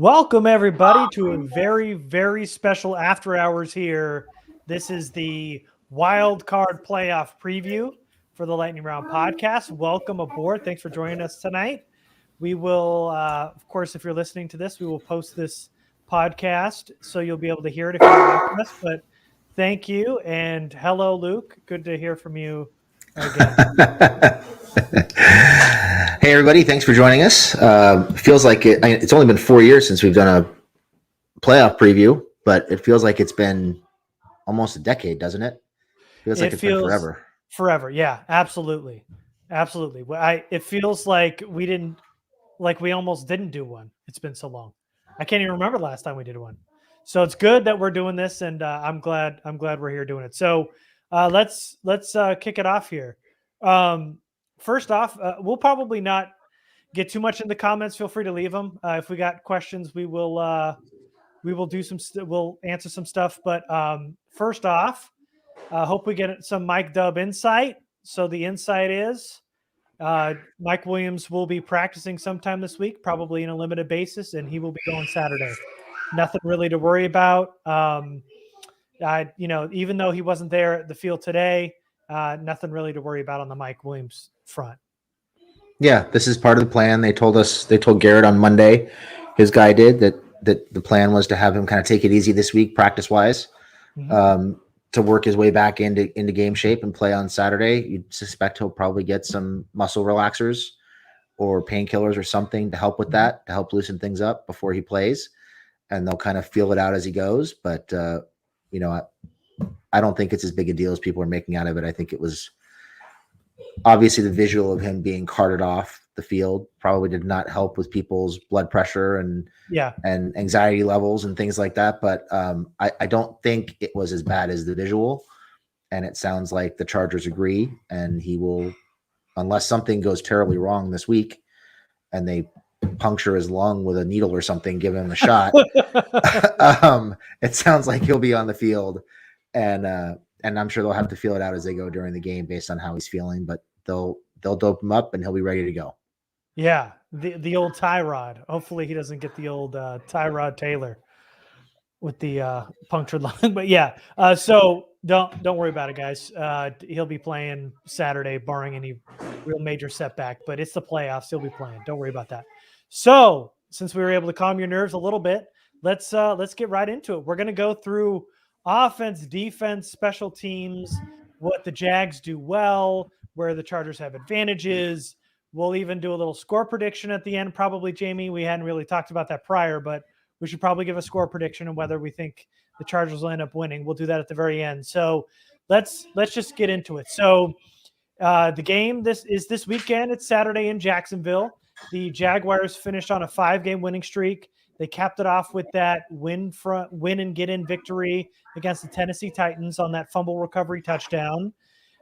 Welcome, everybody, to a very, very special after hours here. This is the wild card playoff preview for the Lightning Round podcast. Welcome aboard. Thanks for joining us tonight. We will, of course, if you're listening to this, we will post this podcast so you'll be able to hear it if you're watching us. But thank you. And hello, Luke. Good to hear from you again. Hey, everybody. Thanks for joining us. Feels like it's only been 4 years since we've done a playoff preview, but it feels like it's been almost a decade, doesn't it? Feels like it's been forever. Forever. Yeah, absolutely. Absolutely. It feels like we almost didn't do one. It's been so long. I can't even remember the last time we did one. So it's good that we're doing this, and I'm glad we're here doing it. So let's kick it off here. First off, we'll probably not get too much in the comments. Feel free to leave them. If we got questions, we will do we'll answer some stuff. But first off, hope we get some Mike Dub insight. So the insight is Mike Williams will be practicing sometime this week, probably on a limited basis, and he will be going Saturday. Nothing really to worry about. Even though he wasn't there at the field today, nothing really to worry about on the Mike Williams front. Yeah, this is part of the plan. They told Garrett on Monday, his guy did, that the plan was to have him kind of take it easy this week, practice-wise, to work his way back into game shape and play on Saturday. You'd suspect he'll probably get some muscle relaxers or painkillers or something to help with that, to help loosen things up before he plays. And they'll kind of feel it out as he goes. But, I don't think it's as big a deal as people are making out of it. I think it was obviously the visual of him being carted off the field probably did not help with people's blood pressure and anxiety levels and things like that. But I don't think it was as bad as the visual. And it sounds like the Chargers agree, and he will, unless something goes terribly wrong this week and they puncture his lung with a needle or something, give him a shot. It sounds like he'll be on the field. And I'm sure they'll have to feel it out as they go during the game based on how he's feeling, but they'll dope him up and he'll be ready to go. Yeah, the old Tyrod. Hopefully he doesn't get the old Tyrod Taylor with the punctured lung. But yeah, so don't worry about it, guys. He'll be playing Saturday, barring any real major setback. But it's the playoffs; he'll be playing. Don't worry about that. So since we were able to calm your nerves a little bit, let's get right into it. We're going to go through offense, defense, special teams, what the Jags do well, where the Chargers have advantages. We'll even do a little score prediction at the end, probably, Jamie. We hadn't really talked about that prior, but we should probably give a score prediction and whether we think the Chargers will end up winning. We'll do that at the very end. So let's just get into it. So the game this weekend. It's Saturday in Jacksonville. The Jaguars finished on a 5-game winning streak. They capped it off with that win and get in victory against the Tennessee Titans on that fumble recovery touchdown.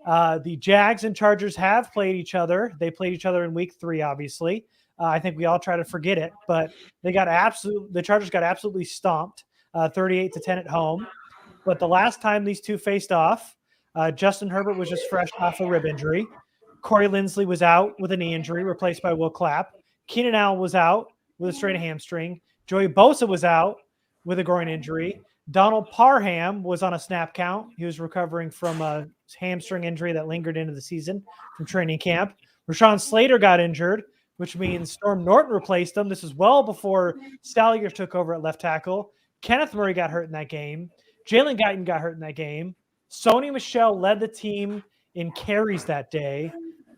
The Jags and Chargers have played each other. They played each other in week 3, obviously. I think we all try to forget it, but the Chargers got absolutely stomped, 38-10 at home. But the last time these two faced off, Justin Herbert was just fresh off a rib injury. Corey Linsley was out with a knee injury, replaced by Will Clapp. Keenan Allen was out with a strained hamstring. Joey Bosa was out with a groin injury. Donald Parham was on a snap count. He was recovering from a hamstring injury that lingered into the season from training camp. Rashawn Slater got injured, which means Storm Norton replaced him. This is well before Salyer took over at left tackle. Kenneth Murray got hurt in that game. Jalen Guyton got hurt in that game. Sony Michel led the team in carries that day.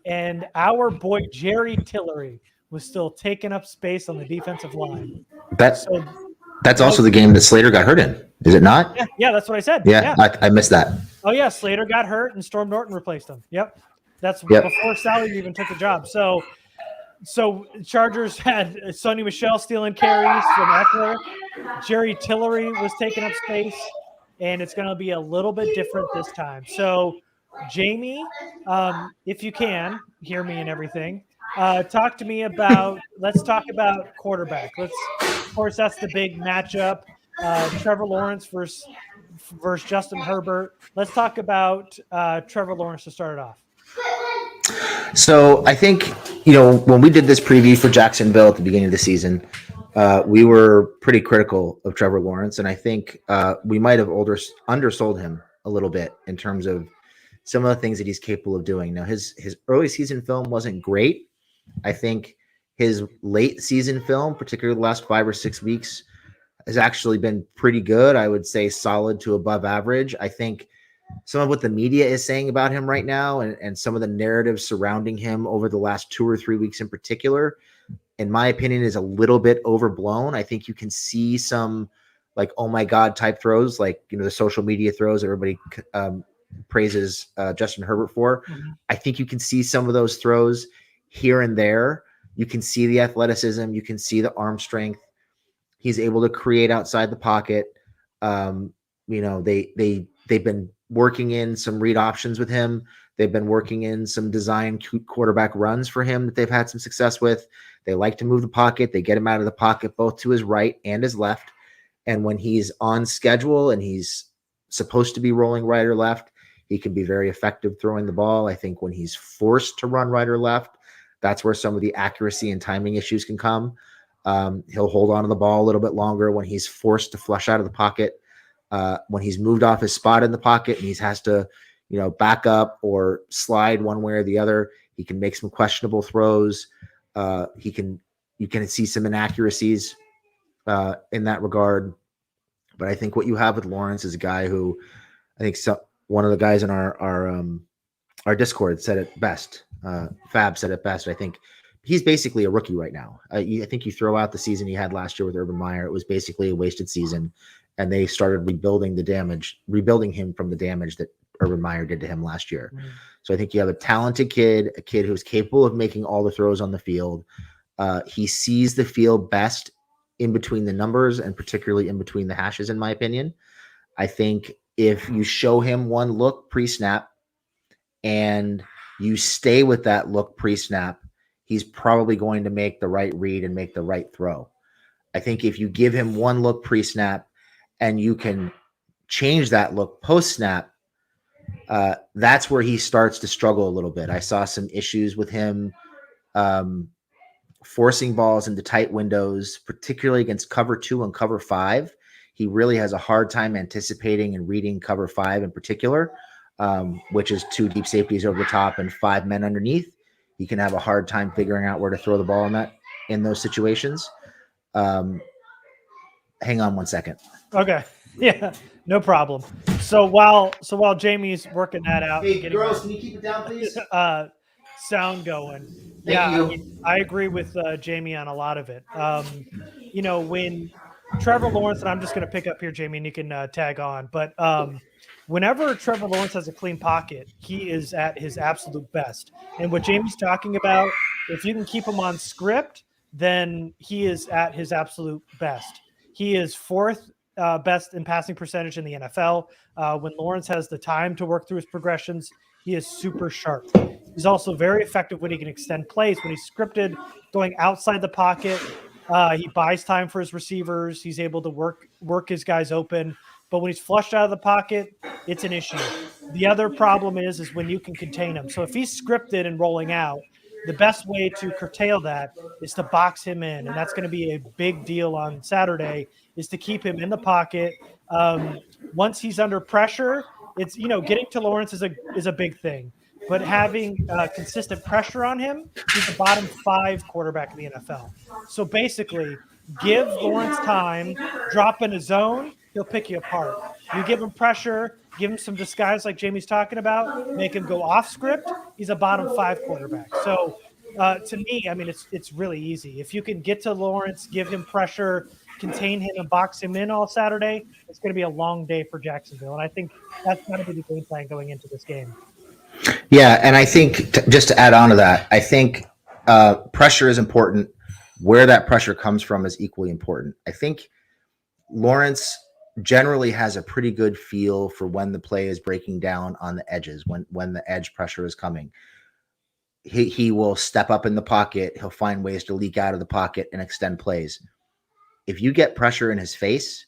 And our boy Jerry Tillery was still taking up space on the defensive line. That's also the game that Slater got hurt in, is it not? Yeah, that's what I said. Yeah. I missed that. Oh, yeah, Slater got hurt and Storm Norton replaced him. Yep. Before Salyer even took the job. So Chargers had Sony Michel stealing carries from Eckler. Jerry Tillery was taking up space, and it's going to be a little bit different this time. So, Jamie, if you can, hear me and everything, talk to me about – let's talk about quarterback. Of course, that's the big matchup, Trevor Lawrence versus Justin Herbert. Let's talk about Trevor Lawrence to start it off. So I think, when we did this preview for Jacksonville at the beginning of the season, we were pretty critical of Trevor Lawrence, and I think we might have undersold him a little bit in terms of some of the things that he's capable of doing. Now, his early season film wasn't great. I think his late season film, particularly the last 5 or 6 weeks, has actually been pretty good. I would say solid to above average. I think some of what the media is saying about him right now and some of the narratives surrounding him over the last 2 or 3 weeks in particular, in my opinion, is a little bit overblown. I think you can see some like, oh my God type throws, like, the social media throws everybody praises Justin Herbert for. Mm-hmm. I think you can see some of those throws here and there. You can see the athleticism. You can see the arm strength. He's able to create outside the pocket. They've been working in some read options with him. They've been working in some design quarterback runs for him that they've had some success with. They like to move the pocket. They get him out of the pocket both to his right and his left. And when he's on schedule and he's supposed to be rolling right or left, he can be very effective throwing the ball. I think when he's forced to run right or left, that's where some of the accuracy and timing issues can come. He'll hold on to the ball a little bit longer when he's forced to flush out of the pocket. When he's moved off his spot in the pocket and he has to, back up or slide one way or the other, he can make some questionable throws. You can see some inaccuracies in that regard. But I think what you have with Lawrence is a guy who, I think one of the guys in our Discord said it best. Fab said it best. I think he's basically a rookie right now. I think you throw out the season he had last year with Urban Meyer, it was basically a wasted season. And they started rebuilding him from the damage that Urban Meyer did to him last year. Mm-hmm. So I think you have a talented kid, a kid who's capable of making all the throws on the field. He sees the field best in between the numbers and particularly in between the hashes, in my opinion. I think if you show him one look pre-snap and you stay with that look pre-snap, he's probably going to make the right read and make the right throw. I think if you give him one look pre-snap and you can change that look post-snap, that's where he starts to struggle a little bit. I saw some issues with him forcing balls into tight windows, particularly against cover 2 and cover 5. He really has a hard time anticipating and reading cover 5 in particular, which is 2 deep safeties over the top and 5 men underneath. He can have a hard time figuring out where to throw the ball in those situations. Hang on one second. Okay. Yeah, no problem. So while Jamie's working that out, hey girls, can you keep it down, please? Sound going. Thank you. I agree with Jamie on a lot of it. When Trevor Lawrence, and I'm just going to pick up here, Jamie, and you can tag on. But whenever Trevor Lawrence has a clean pocket, he is at his absolute best. And what Jamie's talking about, if you can keep him on script, then he is at his absolute best. He is 4th best in passing percentage in the NFL. When Lawrence has the time to work through his progressions, he is super sharp. He's also very effective when he can extend plays. When he's scripted, going outside the pocket, he buys time for his receivers. He's able to work his guys open. But when he's flushed out of the pocket, it's an issue. The other problem is when you can contain him. So if he's scripted and rolling out, the best way to curtail that is to box him in. And that's going to be a big deal on Saturday, is to keep him in the pocket. Once he's under pressure, it's, getting to Lawrence is a big thing. But having consistent pressure on him, he's the bottom 5 quarterback in the NFL. So basically, give Lawrence time, drop in a zone, he'll pick you apart. You give him pressure, give him some disguise like Jamie's talking about, make him go off script, he's a bottom 5 quarterback. So to me, I mean, it's really easy. If you can get to Lawrence, give him pressure, contain him and box him in all Saturday, it's going to be a long day for Jacksonville. And I think that's going to be the game plan going into this game. Yeah, and I think just to add on to that, I think pressure is important. Where that pressure comes from is equally important. I think Lawrence generally has a pretty good feel for when the play is breaking down on the edges, when the edge pressure is coming. He will step up in the pocket. He'll find ways to leak out of the pocket and extend plays. If you get pressure in his face,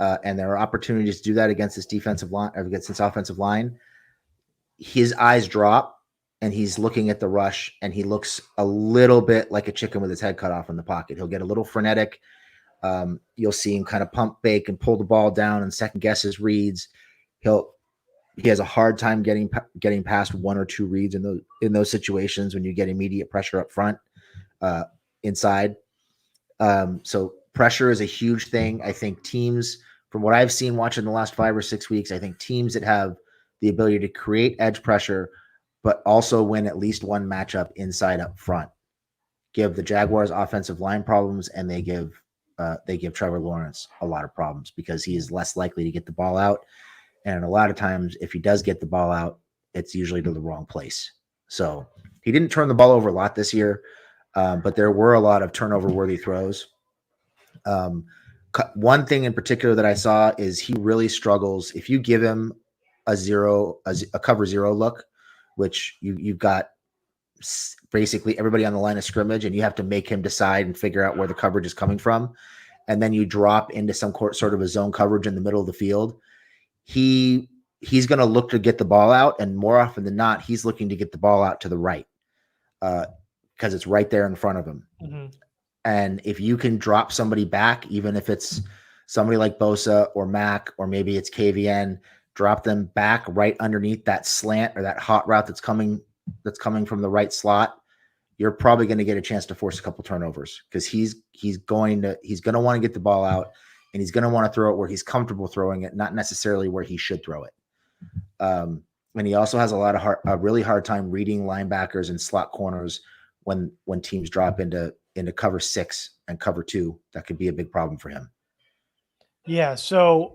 and there are opportunities to do that against this defensive line, against this offensive line, his eyes drop and he's looking at the rush, and he looks a little bit like a chicken with his head cut off in the pocket. He'll get a little frenetic. You'll see him kind of pump fake and pull the ball down and second guess his reads. He has a hard time getting past one or two reads in those situations when you get immediate pressure up front, inside. So pressure is a huge thing. I think teams, from what I've seen watching the last 5 or 6 weeks, I think teams that have the ability to create edge pressure, but also win at least one matchup inside up front, give the Jaguars offensive line problems, and they give Trevor Lawrence a lot of problems because he is less likely to get the ball out. And a lot of times, if he does get the ball out, it's usually to the wrong place. So he didn't turn the ball over a lot this year, but there were a lot of turnover-worthy throws. One thing in particular that I saw is he really struggles. If you give him a cover zero look, which you've got basically everybody on the line of scrimmage, and you have to make him decide and figure out where the coverage is coming from, and then you drop into some sort of a zone coverage in the middle of the field, he's going to look to get the ball out, and more often than not, he's looking to get the ball out to the right because it's right there in front of him. Mm-hmm. And if you can drop somebody back, even if it's somebody like Bosa or Mac, or maybe it's KVN, drop them back right underneath that slant or that hot route that's coming from the right slot, you're probably going to get a chance to force a couple turnovers because he's going to want to get the ball out, and he's going to want to throw it where he's comfortable throwing it, not necessarily where he should throw it. And he also has a really hard time reading linebackers and slot corners when teams drop into cover 6 and cover 2. That could be a big problem for him. Yeah. So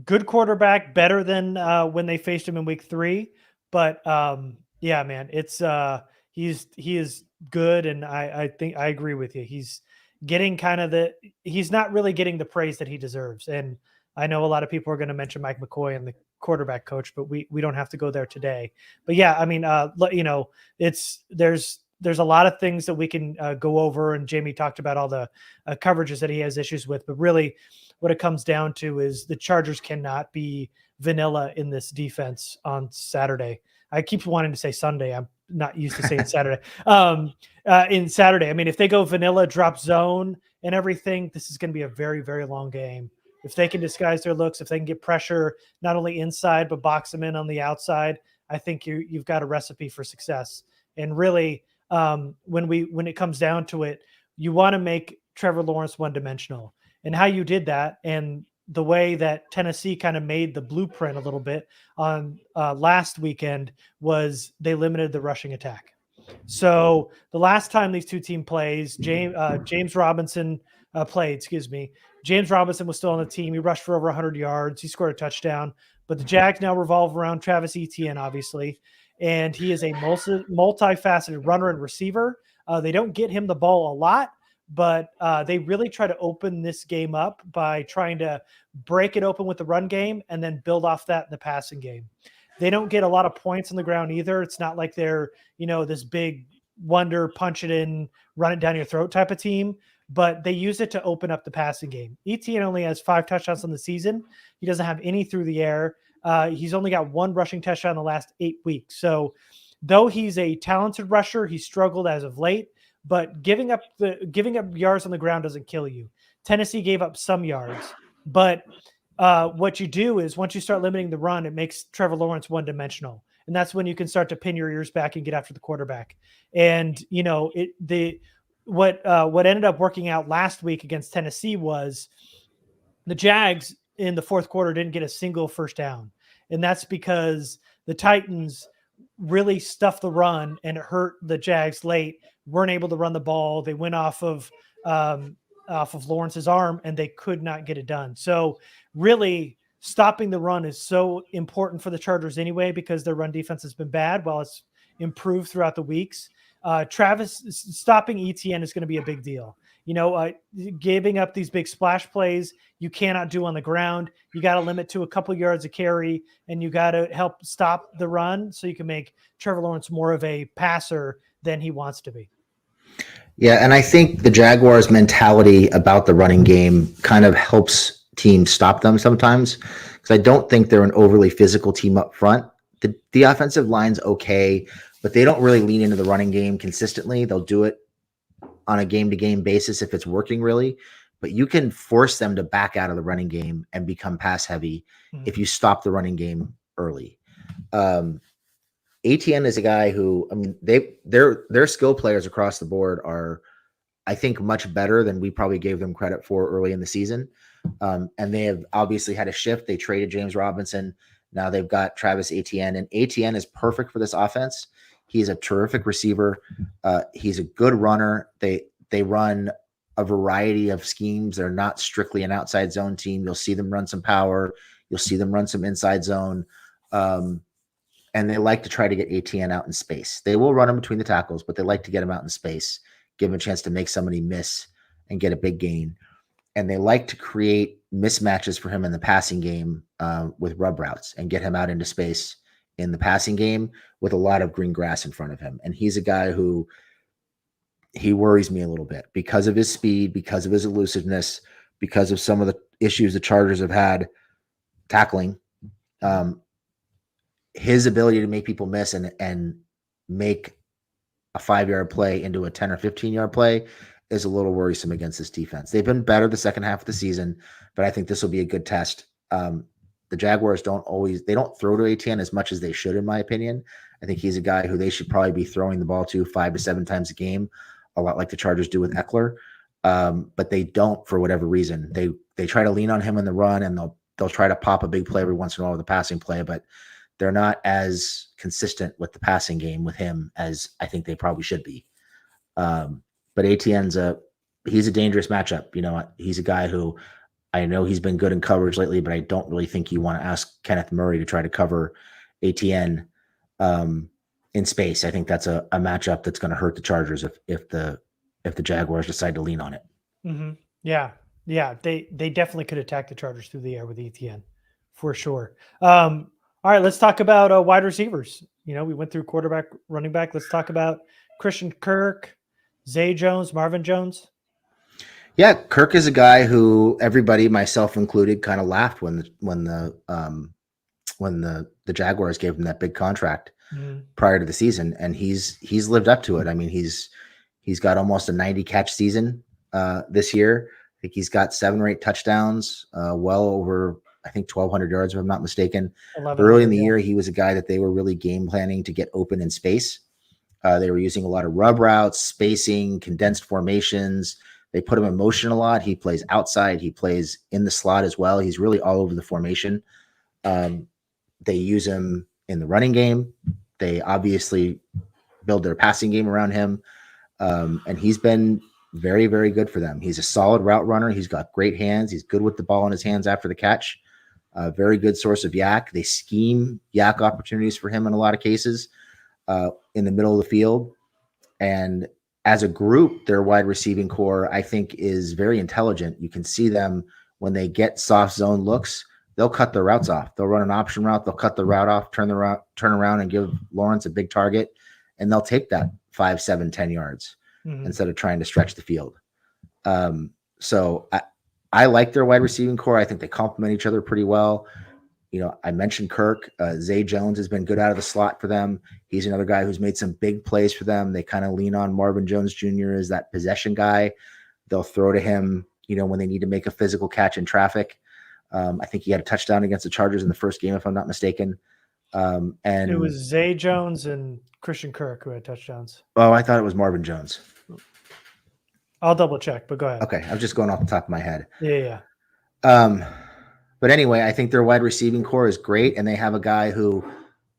good quarterback, better than when they faced him in week 3. But yeah, man, it's he is good. And I think I agree with you. He's getting he's not really getting the praise that he deserves. And I know a lot of people are going to mention Mike McCoy and the quarterback coach, but we don't have to go there today. But yeah, I mean, there's a lot of things that we can go over, and Jamie talked about all the coverages that he has issues with, but really what it comes down to is the Chargers cannot be vanilla in this defense on Saturday. I keep wanting to say Sunday. I'm not used to saying Saturday. In Saturday, I mean, if they go vanilla, drop zone and everything, this is going to be a very, very long game. If they can disguise their looks, if they can get pressure, not only inside, but box them in on the outside, I think you've got a recipe for success. And really, when it comes down to it, you want to make Trevor Lawrence one-dimensional. And how you did that, and the way that Tennessee kind of made the blueprint a little bit on last weekend, was they limited the rushing attack. So the last time these two teams plays, James Robinson played, James Robinson was still on the team. He rushed for over 100 yards. He scored a touchdown. But the Jags now revolve around Travis Etienne, obviously. And he is a multifaceted runner and receiver. They don't get him the ball a lot, but they really try to open this game up by trying to break it open with the run game and then build off that in the passing game. They don't get a lot of points on the ground either. It's not like they're, this big wonder, punch it in, run it down your throat type of team, but they use it to open up the passing game. Etienne only has 5 touchdowns on the season. He doesn't have any through the air. He's only got 1 rushing touchdown in the last 8 weeks. So though he's a talented rusher, he struggled as of late, but giving up yards on the ground doesn't kill you. Tennessee gave up some yards, but what you do is once you start limiting the run, it makes Trevor Lawrence one-dimensional. And that's when you can start to pin your ears back and get after the quarterback. And, what ended up working out last week against Tennessee was the Jags in the fourth quarter didn't get a single first down. And that's because the Titans really stuffed the run and it hurt the Jags late, weren't able to run the ball. They went off of Lawrence's arm and they could not get it done. So really stopping the run is so important for the Chargers anyway, because their run defense has been bad while it's improved throughout the weeks. Stopping Etienne is going to be a big deal. Giving up these big splash plays you cannot do on the ground. You got to limit to a couple yards of carry, and you got to help stop the run so you can make Trevor Lawrence more of a passer than he wants to be. Yeah, and I think the Jaguars' mentality about the running game kind of helps teams stop them sometimes, because I don't think they're an overly physical team up front. The offensive line's okay, but they don't really lean into the running game consistently. They'll do it on a game-to-game basis if it's working really, but you can force them to back out of the running game and become pass heavy if you stop the running game early. ATN is a guy who, I mean, their skill players across the board are, I think, much better than we probably gave them credit for early in the season. And they have obviously had a shift. They traded James Robinson. Now they've got Travis Etienne, and Etienne is perfect for this offense. He's a terrific receiver. He's a good runner. They run a variety of schemes. They're not strictly an outside zone team. You'll see them run some power. You'll see them run some inside zone. And they like to try to get ATN out in space. They will run him between the tackles, but they like to get him out in space, give him a chance to make somebody miss and get a big gain. And they like to create mismatches for him in the passing game with rub routes and get him out into space in the passing game with a lot of green grass in front of him. And he's a guy who he worries me a little bit because of his speed, because of his elusiveness, because of some of the issues the Chargers have had tackling. His ability to make people miss and make a 5-yard play into a 10 or 15-yard play is a little worrisome against this defense. They've been better the second half of the season, but I think this will be a good test. The Jaguars don't throw to ATN as much as they should, in my opinion. I think he's a guy who they should probably be throwing the ball to 5 to 7 times a game, a lot like the Chargers do with Eckler. But they don't for whatever reason. They try to lean on him in the run, and they'll try to pop a big play every once in a while with a passing play, but they're not as consistent with the passing game with him as I think they probably should be. But ATN's he's a dangerous matchup. You know, he's a guy who I know he's been good in coverage lately, but I don't really think you want to ask Kenneth Murray to try to cover ATN in space. I think that's a matchup that's going to hurt the Chargers if the Jaguars decide to lean on it. Mm-hmm. Yeah. They definitely could attack the Chargers through the air with ETN for sure. All right, let's talk about wide receivers. You know, we went through quarterback, running back. Let's talk about Christian Kirk, Zay Jones, Marvin Jones. Yeah, Kirk is a guy who everybody, myself included, kind of laughed when the Jaguars gave him that big contract prior to the season, and he's lived up to it. I mean, he's got almost a 90 catch season this year. I think he's got 7 or 8 touchdowns, well over, I think, 1,200 yards, if I'm not mistaken. Early in the year, he was a guy that they were really game planning to get open in space. They were using a lot of rub routes, spacing, condensed formations. They put him in motion a lot. He plays outside. He plays in the slot as well. He's really all over the formation. They use him in the running game. They obviously build their passing game around him. And he's been very, very good for them. He's a solid route runner. He's got great hands. He's good with the ball in his hands after the catch. Very good source of yak. They scheme yak opportunities for him in a lot of cases in the middle of the field. And as a group, their wide receiving core, I think, is very intelligent. You can see them when they get soft zone looks, they'll cut their routes off. They'll run an option route. They'll cut the route off, turn around and give Lawrence a big target. And they'll take that 5, 7, 10 yards instead of trying to stretch the field. So I like their wide receiving core. I think they complement each other pretty well. You know, I mentioned Kirk. Zay Jones has been good out of the slot for them. He's another guy who's made some big plays for them. They kind of lean on Marvin Jones Jr. as that possession guy. They'll throw to him, you know, when they need to make a physical catch in traffic. I think he had a touchdown against the Chargers in the first game, if I'm not mistaken. And it was Zay Jones and Christian Kirk who had touchdowns. Oh, I thought it was Marvin Jones. I'll double check, but go ahead. Okay, I'm just going off the top of my head. Yeah. But anyway, I think their wide receiving core is great, and they have a guy who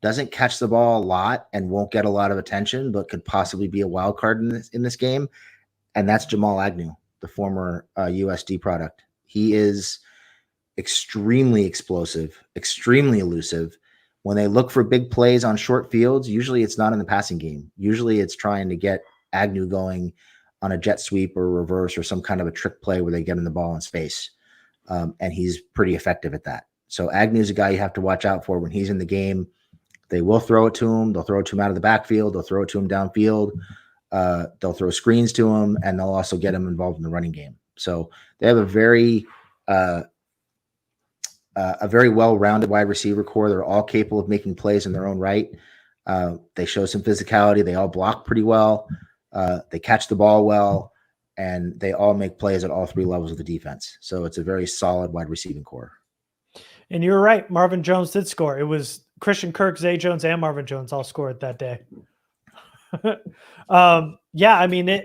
doesn't catch the ball a lot and won't get a lot of attention, but could possibly be a wild card in this game, and that's Jamal Agnew, the former USD product. He is extremely explosive, extremely elusive. When they look for big plays on short fields, usually it's not in the passing game. Usually it's trying to get Agnew going on a jet sweep or reverse or some kind of a trick play where they get him the ball in space. And he's pretty effective at that. So Agnew's a guy you have to watch out for when he's in the game. They will throw it to him. They'll throw it to him out of the backfield. They'll throw it to him downfield. They'll throw screens to him, and they'll also get him involved in the running game. So they have a very well-rounded wide receiver core. They're all capable of making plays in their own right. They show some physicality. They all block pretty well. They catch the ball well, and they all make plays at all three levels of the defense. So it's a very solid wide receiving core. And you're right. Marvin Jones did score. It was Christian Kirk, Zay Jones, and Marvin Jones all scored that day. Yeah, I mean,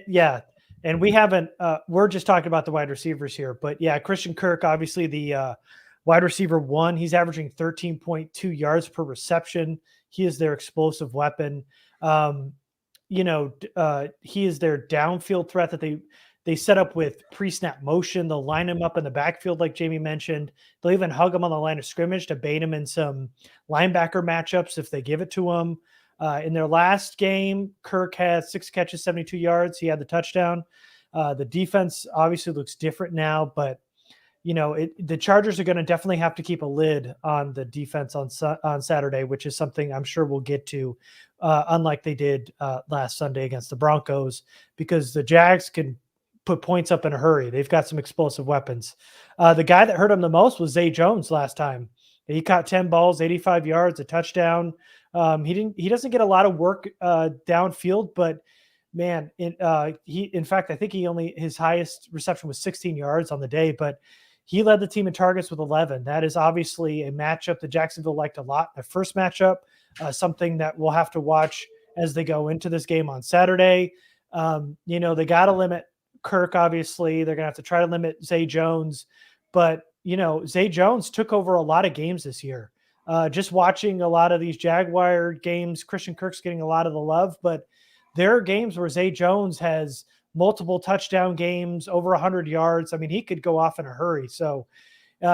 and we haven't, we're just talking about the wide receivers here, but yeah, Christian Kirk, obviously the wide receiver 1, he's averaging 13.2 yards per reception. He is their explosive weapon. He is their downfield threat that they set up with pre-snap motion. They'll line him up in the backfield, like Jamie mentioned. They'll even hug him on the line of scrimmage to bait him in some linebacker matchups if they give it to him. In their last game, Kirk had 6 catches, 72 yards. He had the touchdown. The defense obviously looks different now, but the Chargers are going to definitely have to keep a lid on the defense on Saturday, which is something I'm sure we'll get to, unlike they did last Sunday against the Broncos, because the Jags can put points up in a hurry. They've got some explosive weapons. The guy that hurt him the most was Zay Jones last time. He caught 10 balls, 85 yards, a touchdown. He doesn't get a lot of work downfield, but man, in fact, I think his highest reception was 16 yards on the day, but he led the team in targets with 11. That is obviously a matchup that Jacksonville liked a lot. The first matchup, something that we'll have to watch as they go into this game on Saturday. They got to limit Kirk, obviously. They're going to have to try to limit Zay Jones. But, Zay Jones took over a lot of games this year. Just watching a lot of these Jaguar games, Christian Kirk's getting a lot of the love, but there are games where Zay Jones has multiple touchdown games, over 100 yards. I mean, he could go off in a hurry. So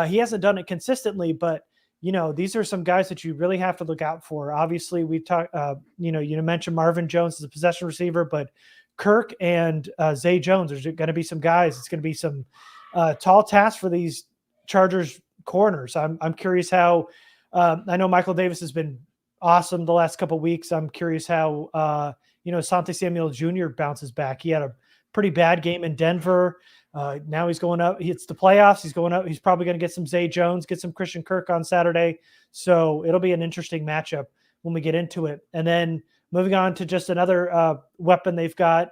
he hasn't done it consistently, but these are some guys that you really have to look out for. Obviously, we talked, you mentioned Marvin Jones as a possession receiver, but Kirk and Zay Jones, there's going to be some guys. It's going to be some tall tasks for these Chargers corners. I'm curious how, I know Michael Davis has been awesome the last couple of weeks. I'm curious how, Asante Samuel Jr. bounces back. He had a pretty bad game in Denver. Now he's going up. It's the playoffs. He's going up. He's probably going to get some Zay Jones, get some Christian Kirk on Saturday. So it'll be an interesting matchup when we get into it. And then moving on to just another weapon they've got,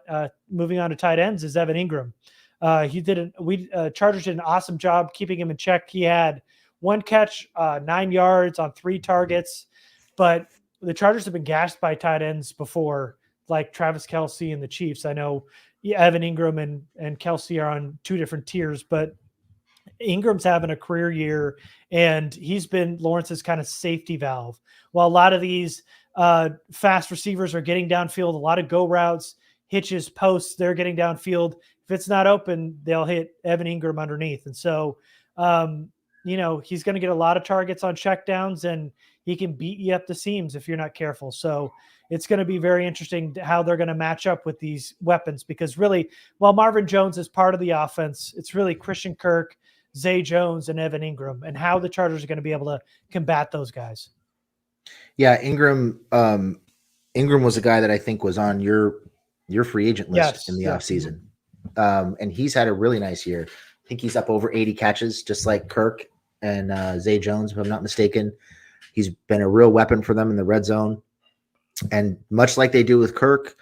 moving on to tight ends, is Evan Ingram. Chargers did an awesome job keeping him in check. He had 1 catch, 9 yards on 3 targets, but the Chargers have been gashed by tight ends before, like Travis Kelce and the Chiefs. I know Evan Ingram and Kelce are on 2 different tiers, but Ingram's having a career year, and he's been Lawrence's kind of safety valve. While a lot of these fast receivers are getting downfield, a lot of go routes, hitches, posts, they're getting downfield. If it's not open, they'll hit Evan Ingram underneath. And so, he's going to get a lot of targets on checkdowns, and he can beat you up the seams if you're not careful. So it's going to be very interesting how they're going to match up with these weapons, because really, while Marvin Jones is part of the offense, it's really Christian Kirk, Zay Jones, and Evan Ingram, and how the Chargers are going to be able to combat those guys. Yeah, Ingram was a guy that I think was on your free agent list in the offseason. And he's had a really nice year. I think he's up over 80 catches, just like Kirk and Zay Jones, if I'm not mistaken. He's been a real weapon for them in the red zone. And much like they do with Kirk,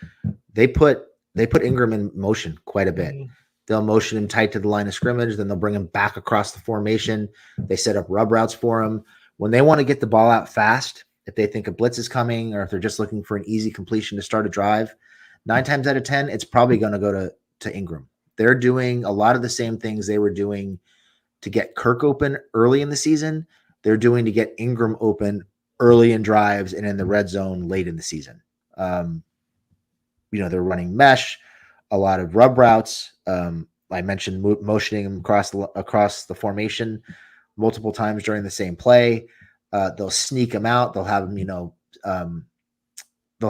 they put Ingram in motion quite a bit. Mm-hmm. They'll motion him tight to the line of scrimmage, then they'll bring him back across the formation. They set up rub routes for him. When they want to get the ball out fast, if they think a blitz is coming, or if they're just looking for an easy completion to start a drive, 9 times out of 10, it's probably going to go to Ingram. They're doing a lot of the same things they were doing to get Kirk open early in the season. They're doing to get Ingram open early in drives and in the red zone late in the season. They're running mesh, a lot of rub routes. I mentioned motioning him across the formation multiple times during the same play. They'll sneak him out. They'll have him, they'll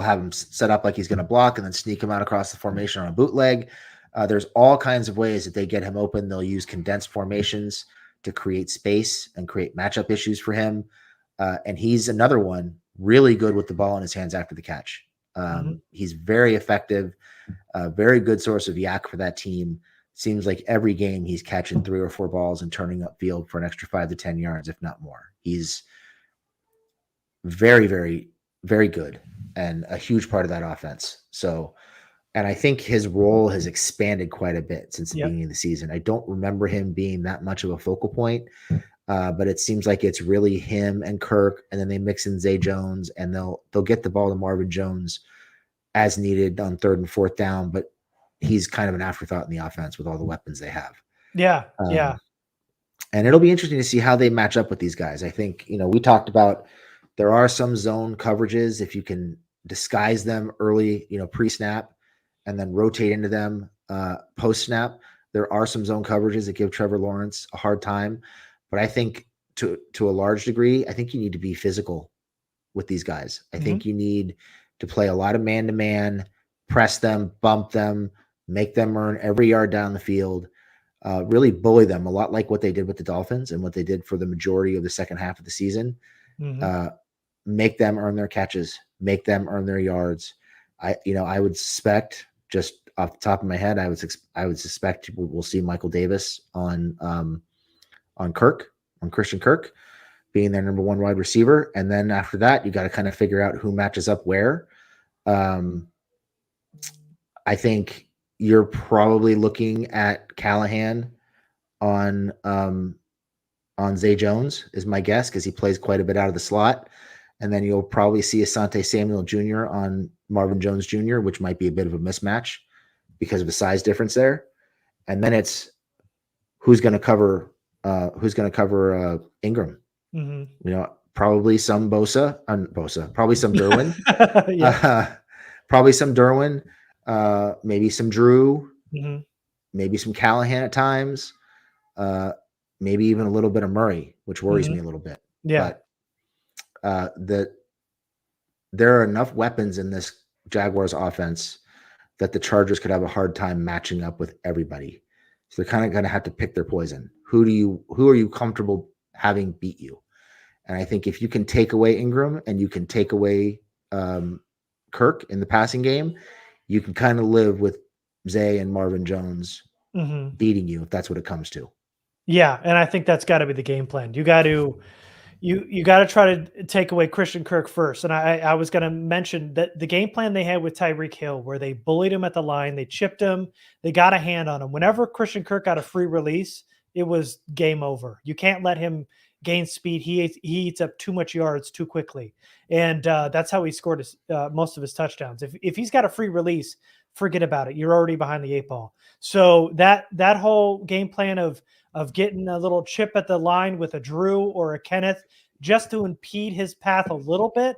have him set up like he's going to block, and then sneak him out across the formation on a bootleg. There's all kinds of ways that they get him open. They'll use condensed formations to create space and create matchup issues for him. And he's another one really good with the ball in his hands after the catch. He's very effective, very good source of yak for that team. Seems like every game he's catching 3 or 4 balls and turning up field for an extra 5 to 10 yards, if not more. He's very, very, very good and a huge part of that offense. So, and I think his role has expanded quite a bit since the beginning of the season. I don't remember him being that much of a focal point, but it seems like it's really him and Kirk, and then they mix in Zay Jones, and they'll get the ball to Marvin Jones as needed on 3rd and 4th down, but he's kind of an afterthought in the offense with all the weapons they have. Yeah. And it'll be interesting to see how they match up with these guys. I think, we talked about there are some zone coverages if you can disguise them early, pre-snap, and then rotate into them post-snap. There are some zone coverages that give Trevor Lawrence a hard time, but I think to a large degree, I think you need to be physical with these guys. I think you need to play a lot of man-to-man, press them, bump them, make them earn every yard down the field, really bully them, a lot like what they did with the Dolphins and what they did for the majority of the second half of the season. Make them earn their catches, make them earn their yards. I would suspect, just off the top of my head, I would suspect we'll see Michael Davis on Christian Kirk being their number 1 wide receiver. And then after that, you got to kind of figure out who matches up where. I think you're probably looking at Callahan on Zay Jones is my guess, because he plays quite a bit out of the slot. And then you'll probably see Asante Samuel Jr. on Marvin Jones Jr., which might be a bit of a mismatch because of the size difference there. And then it's who's going to cover Ingram. Probably some probably some Derwin, probably some Derwin, maybe some Drew, maybe some Callahan at times, maybe even a little bit of Murray, which worries me a little bit. But there are enough weapons in this Jaguars offense that the Chargers could have a hard time matching up with everybody. So they're kind of going to have to pick their poison. Who are you comfortable having beat you? And I think if you can take away Ingram and you can take away Kirk in the passing game, you can kind of live with Zay and Marvin Jones beating you if that's what it comes to. Yeah, and I think that's got to be the game plan. You got to try to take away Christian Kirk first. And I was going to mention that the game plan they had with Tyreek Hill, where they bullied him at the line, they chipped him, they got a hand on him. Whenever Christian Kirk got a free release, it was game over. You can't let him gain speed. He eats up too much yards too quickly. And that's how he scored most of his touchdowns. If he's got a free release, forget about it. You're already behind the 8 ball. So that whole game plan of getting a little chip at the line with a Drew or a Kenneth just to impede his path a little bit,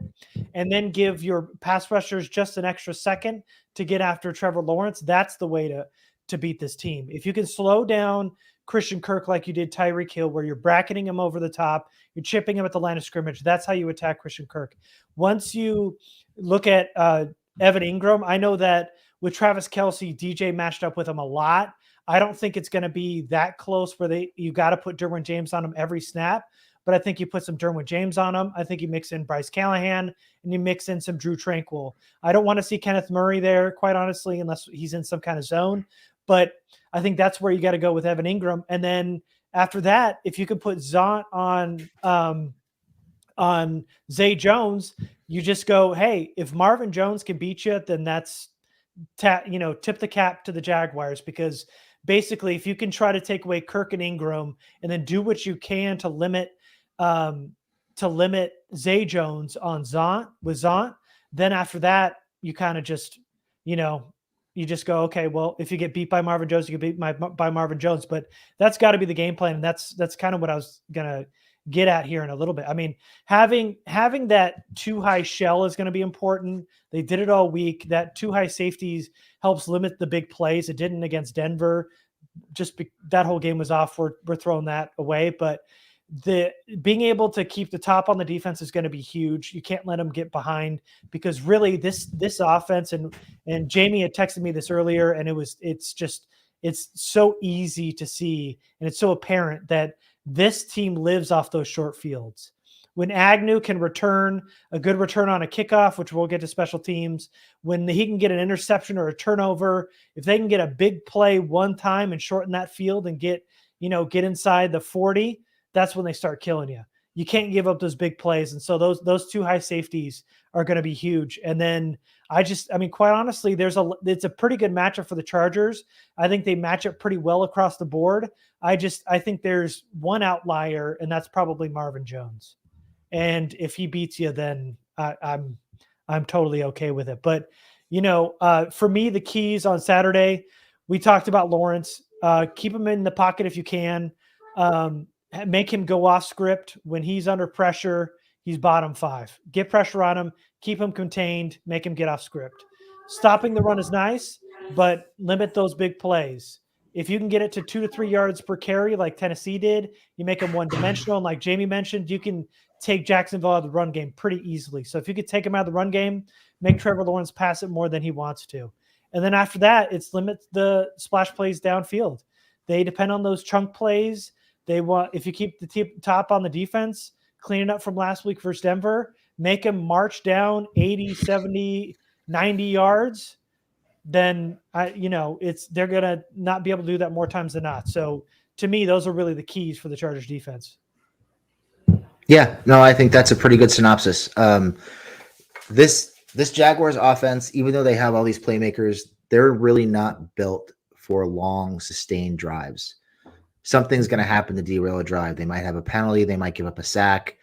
and then give your pass rushers just an extra second to get after Trevor Lawrence, that's the way to beat this team. If you can slow down Christian Kirk like you did Tyreek Hill, where you're bracketing him over the top, you're chipping him at the line of scrimmage, that's how you attack Christian Kirk. Once you look at Evan Ingram, I know that with Travis Kelce, DJ matched up with him a lot. I don't think it's going to be that close where you got to put Derwin James on him every snap, but I think you put some Derwin James on him. I think you mix in Bryce Callahan and you mix in some Drew Tranquil. I don't want to see Kenneth Murray there, quite honestly, unless he's in some kind of zone, but I think that's where you got to go with Evan Ingram. And then after that, if you could put Zont on Zay Jones, you just go, hey, if Marvin Jones can beat you, then that's tip the cap to the Jaguars, because basically if you can try to take away Kirk and Ingram and then do what you can to limit Zay Jones on Zont, then after that you kind of just you just go, okay, well, if you get beat by Marvin Jones, you get beat by Marvin Jones. But that's got to be the game plan, and that's kind of what I was gonna get at here in a little bit. I mean, having that too high shell is going to be important. They did it all week. That too high safeties helps limit the big plays. It didn't against Denver. That whole game was off. We're throwing that away. But being able to keep the top on the defense is going to be huge. You can't let them get behind, because really this offense, and Jamie had texted me this earlier, and it's so easy to see, and it's so apparent that this team lives off those short fields. When Agnew can return a good return on a kickoff, which we'll get to special teams, when he can get an interception or a turnover, if they can get a big play one time and shorten that field and get inside the 40, that's when they start killing you. you can't give up those big plays. And so those two high safeties are going to be huge. And then I mean, quite honestly, it's a pretty good matchup for the Chargers. I think they match up pretty well across the board. I think there's one outlier, and that's probably Marvin Jones. And if he beats you, then I'm totally okay with it. But for me, the keys on Saturday, we talked about Lawrence. Keep him in the pocket if you can. Make him go off script when he's under pressure. He's bottom 5. Get pressure on him. Keep him contained. Make him get off script. Stopping the run is nice, but limit those big plays. If you can get it to 2 to 3 yards per carry, like Tennessee did, you make them one-dimensional. And like Jamie mentioned, you can take Jacksonville out of the run game pretty easily. So if you could take him out of the run game, make Trevor Lawrence pass it more than he wants to. And then after that, it's limit the splash plays downfield. They depend on those chunk plays. If you keep the top on the defense, cleaning up from last week versus Denver, make them march down 80, 70, 90 yards, then they're going to not be able to do that more times than not. So to me, those are really the keys for the Chargers defense. Yeah, no, I think that's a pretty good synopsis. This Jaguars offense, even though they have all these playmakers, they're really not built for long, sustained drives. Something's going to happen to derail a drive. They might have a penalty. They might give up a sack,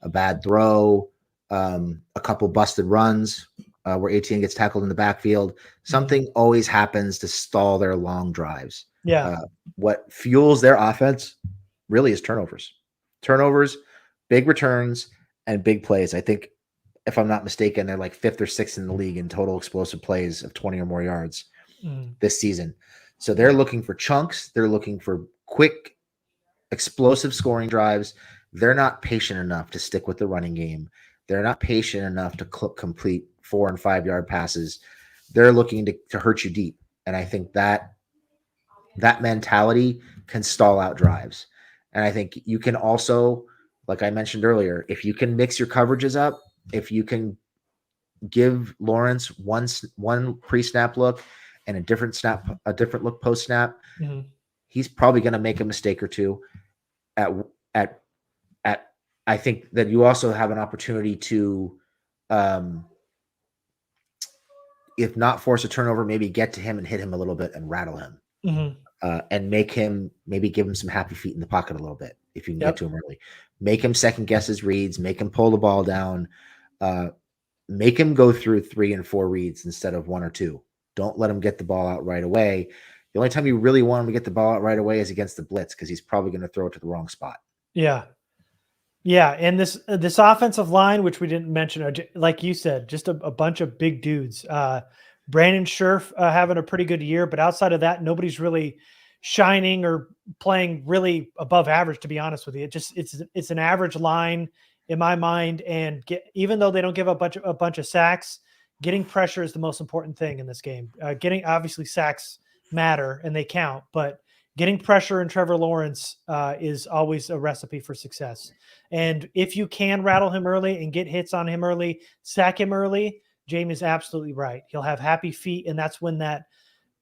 a bad throw, a couple busted runs where Etienne gets tackled in the backfield. Something always happens to stall their long drives. Yeah. What fuels their offense really is turnovers. Turnovers, big returns, and big plays. I think, if I'm not mistaken, they're like 5th or 6th in the league in total explosive plays of 20 or more yards this season. So they're looking for chunks. They're looking for quick, explosive scoring drives. They're not patient enough to stick with the running game. They're not patient enough to complete 4 and 5 yard passes. They're looking to hurt you deep. And I think that mentality can stall out drives. And I think you can also, like I mentioned earlier, if you can mix your coverages up, if you can give Lawrence one pre-snap look and a different look post-snap, he's probably going to make a mistake or two. I think that you also have an opportunity to, if not force a turnover, maybe get to him and hit him a little bit and rattle him, and give him some happy feet in the pocket a little bit if you can get to him early. Make him second guess his reads. Make him pull the ball down. Make him go through 3 and 4 reads instead of 1 or 2. Don't let him get the ball out right away. The only time you really want him to get the ball out right away is against the blitz, because he's probably going to throw it to the wrong spot. Yeah. Yeah. And this offensive line, which we didn't mention, like you said, just a bunch of big dudes. Brandon Scherf having a pretty good year, but outside of that, nobody's really shining or playing really above average, to be honest with you. It's an average line in my mind. And even though they don't give a bunch of sacks, getting pressure is the most important thing in this game. Obviously sacks matter and they count, but getting pressure in Trevor Lawrence is always a recipe for success. And if you can rattle him early and get hits on him early, sack him early, Jamie's absolutely right. He'll have happy feet, and that's when that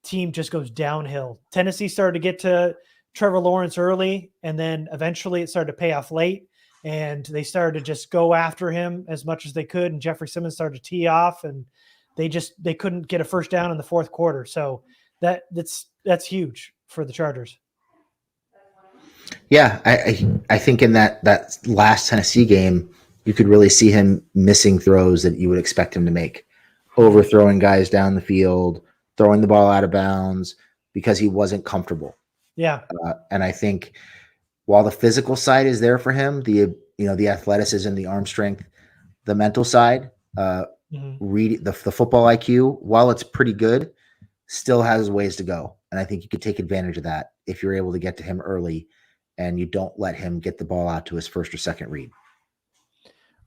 team just goes downhill. Tennessee started to get to Trevor Lawrence early, and then eventually it started to pay off late, and they started to just go after him as much as they could, and Jeffrey Simmons started to tee off, and they couldn't get a first down in the fourth quarter. So that's huge for the Chargers. Yeah, I think in that last Tennessee game, you could really see him missing throws that you would expect him to make, overthrowing guys down the field, throwing the ball out of bounds because he wasn't comfortable. Yeah, and I think while the physical side is there for him, the athleticism, the arm strength, the mental side, read the football IQ, while it's pretty good, still has ways to go. And I think you could take advantage of that if you're able to get to him early and you don't let him get the ball out to his first or second read.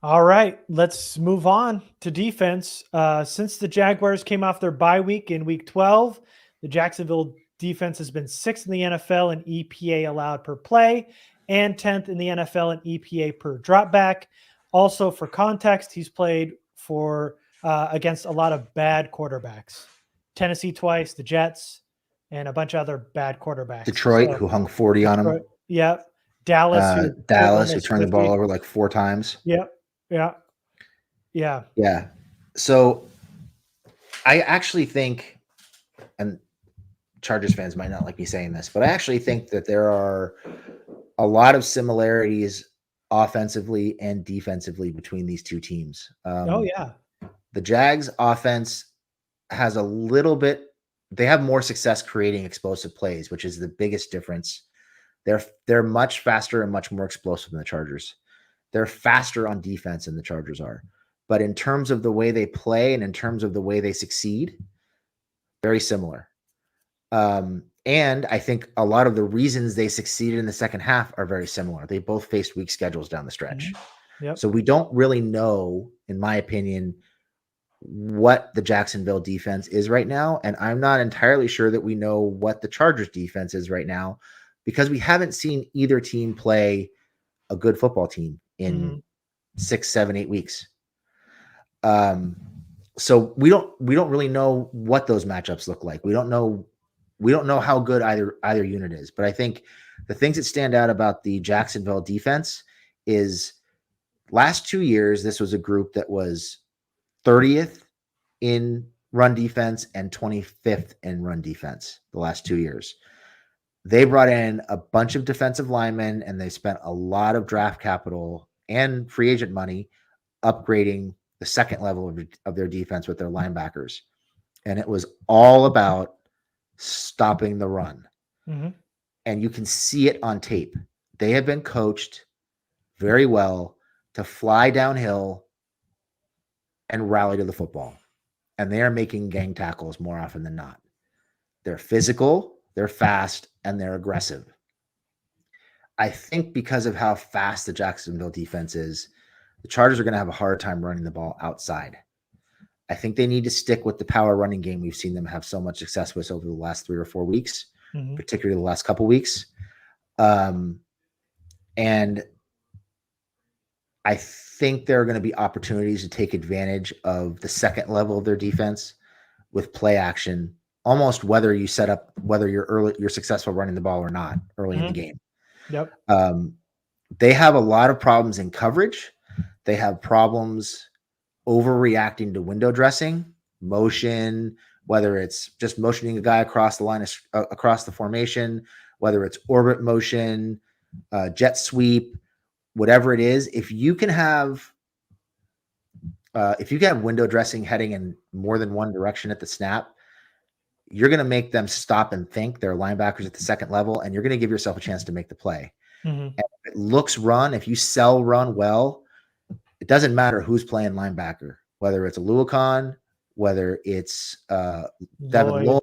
All right, let's move on to defense. Since the Jaguars came off their bye week in week 12, the Jacksonville defense has been 6th in the NFL in EPA allowed per play and 10th in the NFL in EPA per dropback. Also, for context, he's played for against a lot of bad quarterbacks. Tennessee twice, the Jets, and a bunch of other bad quarterbacks. Detroit, who hung 40 on him. Yeah. Dallas, who turned the ball over like 4 times. Yeah. So I actually think, and Chargers fans might not like me saying this, but I actually think that there are a lot of similarities offensively and defensively between these two teams. The Jags offense has a little bit, they have more success creating explosive plays, which is the biggest difference. They're much faster and much more explosive than the Chargers. They're faster on defense than the Chargers are. But in terms of the way they play and in terms of the way they succeed, very similar. And I think a lot of the reasons they succeeded in the second half are very similar. They both faced weak schedules down the stretch. So we don't really know, in my opinion, what the Jacksonville defense is right now. And I'm not entirely sure that we know what the Chargers defense is right now, because we haven't seen either team play a good football team in 6, 7, 8 weeks. So we don't really know what those matchups look like. We don't know how good either unit is. But I think the things that stand out about the Jacksonville defense is last 2 years, this was a group that was 30th in run defense and 25th in run defense the last 2 years. They brought in a bunch of defensive linemen, and they spent a lot of draft capital and free agent money upgrading the second level of their defense with their linebackers. And it was all about stopping the run. And you can see it on tape. They have been coached very well to fly downhill and rally to the football. And they are making gang tackles more often than not. They're physical, they're fast, and they're aggressive. I think because of how fast the Jacksonville defense is, the Chargers are going to have a hard time running the ball outside. I think they need to stick with the power running game we've seen them have so much success with over the last 3 or 4 weeks, particularly the last couple weeks. And I think there are going to be opportunities to take advantage of the second level of their defense with play action, almost whether you're successful running the ball or not early in the game. They have a lot of problems in coverage. They have problems overreacting to window dressing, motion, whether it's just motioning a guy across the line, across the formation, whether it's orbit motion, jet sweep, whatever it is. If you can have window dressing heading in more than one direction at the snap, you're going to make them stop and think. They're linebackers at the second level, and you're going to give yourself a chance to make the play. And if it looks run, if you sell run well, it doesn't matter who's playing linebacker, whether it's a Luakon, whether it's Devin Lloyd,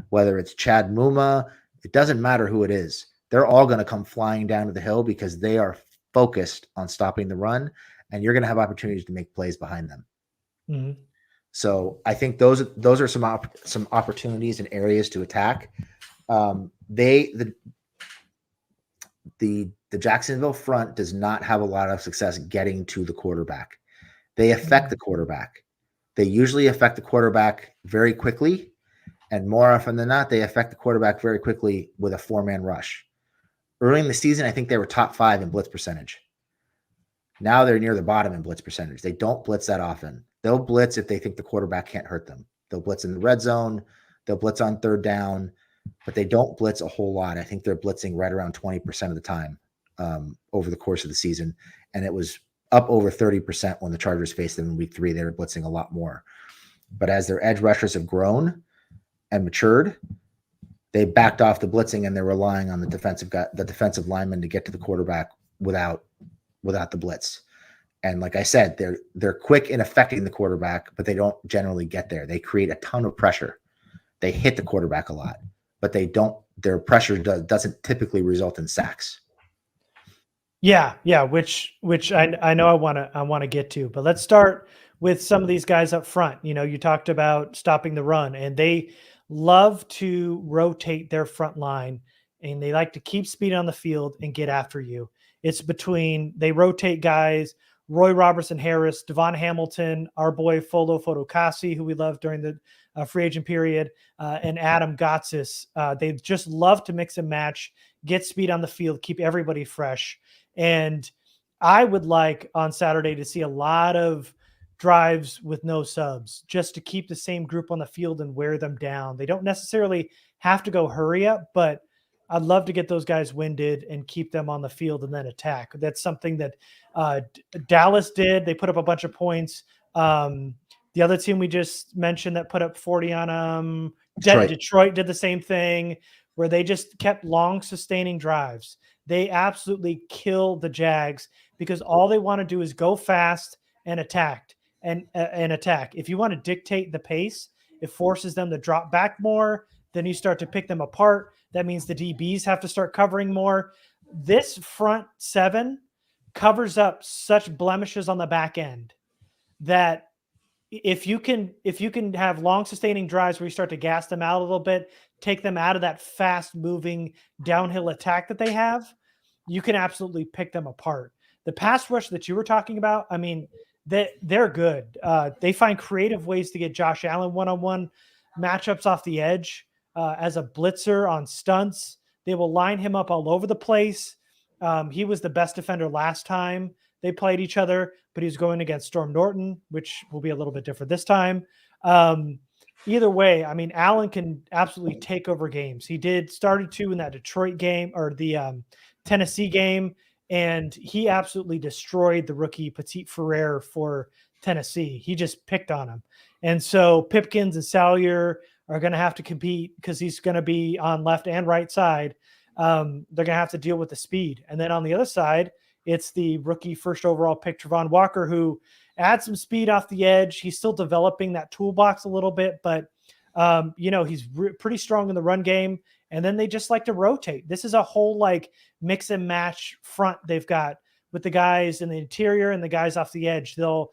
whether it's Chad Muma. It doesn't matter who it is. They're all going to come flying down to the hill because they are focused on stopping the run, and you're going to have opportunities to make plays behind them. So I think those are some opportunities and areas to attack. The Jacksonville front does not have a lot of success getting to the quarterback. They affect the quarterback. They usually affect the quarterback very quickly, and more often than not, they affect the quarterback very quickly with a 4-man rush. Early in the season, I think they were top 5 in blitz percentage. Now they're near the bottom in blitz percentage. They don't blitz that often. They'll blitz if they think the quarterback can't hurt them. They'll blitz in the red zone. They'll blitz on third down, but they don't blitz a whole lot. I think they're blitzing right around 20% of the time over the course of the season. And it was up over 30% when the Chargers faced them in week 3. They were blitzing a lot more. But as their edge rushers have grown and matured, they backed off the blitzing, and they're relying on the defensive lineman to get to the quarterback without the blitz. And like I said, they're quick in affecting the quarterback, but they don't generally get there. They create a ton of pressure. They hit the quarterback a lot, but their pressure doesn't typically result in sacks. Yeah, which I know I want to get to, but let's start with some of these guys up front. You talked about stopping the run, and they love to rotate their front line, and they like to keep speed on the field and get after you. They rotate guys, Roy Robertson Harris, Devon Hamilton, our boy Folo Fotokasi, who we loved during the free agent period, and Adam Gotsis. They just love to mix and match, get speed on the field, keep everybody fresh. And I would like on Saturday to see a lot of drives with no subs just to keep the same group on the field and wear them down. They don't necessarily have to go hurry up, but I'd love to get those guys winded and keep them on the field and then attack. That's something that Dallas did. They put up a bunch of points. The other team we just mentioned that put up 40 on them, Detroit did the same thing, where they just kept long sustaining drives. They absolutely killed the Jags because all they want to do is go fast and attack. And attack. If you want to dictate the pace, it forces them to drop back more. Then you start to pick them apart. That means the DBs have to start covering more. This front seven covers up such blemishes on the back end that if you can have long sustaining drives where you start to gas them out a little bit, take them out of that fast moving downhill attack that they have, you can absolutely pick them apart. The pass rush that you were talking about, I mean, they're good. They find creative ways to get Josh Allen one-on-one matchups off the edge as a blitzer on stunts. They will line him up all over the place. He was the best defender last time they played each other, but he's going against Storm Norton, which will be a little bit different this time. Either way, I mean, Allen can absolutely take over games. He started to in that Detroit game or the Tennessee game, and he absolutely destroyed the rookie Petit Ferrer for Tennessee. He just picked on him. And so Pipkins and Salyer are going to have to compete because he's going to be on left and right side. They're going to have to deal with the speed. And then on the other side, it's the rookie first overall pick, Travon Walker, who adds some speed off the edge. He's still developing that toolbox a little bit, but he's pretty strong in the run game. And then they just like to rotate. This is a whole like mix and match front they've got with the guys in the interior and the guys off the edge. They'll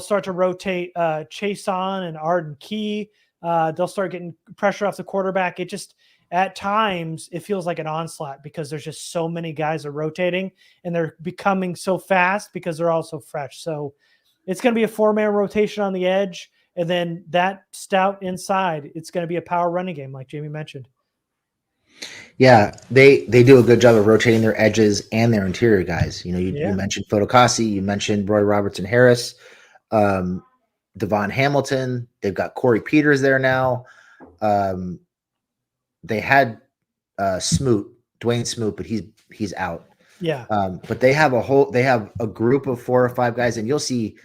start to rotate Chase on and Arden Key. They'll start getting pressure off the quarterback. It just at times it feels like an onslaught because there's just so many guys are rotating and they're becoming so fast because they're all so fresh. So it's going to be a 4-man rotation on the edge. And then that stout inside, it's going to be a power running game, like Jamie mentioned. Yeah, they do a good job of rotating their edges and their interior guys. You mentioned Fotokasi, you mentioned Roy Robertson Harris, Devon Hamilton. They've got Corey Peters there now. They had Dwayne Smoot, but he's out. Yeah. But they have a group of 4 or 5 guys, and you'll see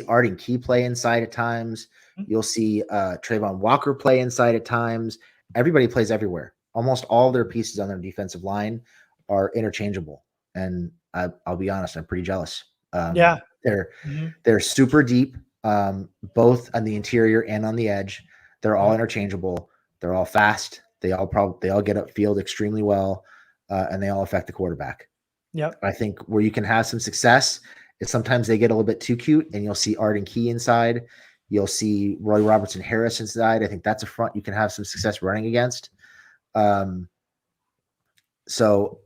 Arden Key play inside at times. You'll see Trayvon Walker play inside at times. Everybody plays everywhere. Almost all their pieces on their defensive line are interchangeable. And I'll be honest, I'm pretty jealous. They're super deep, both on the interior and on the edge. They're all interchangeable. They're all fast. They all get upfield extremely well, and they all affect the quarterback. Yep. I think where you can have some success is sometimes they get a little bit too cute, and you'll see Arden Key inside. You'll see Roy Robertson Harris inside. I think that's a front you can have some success running against. So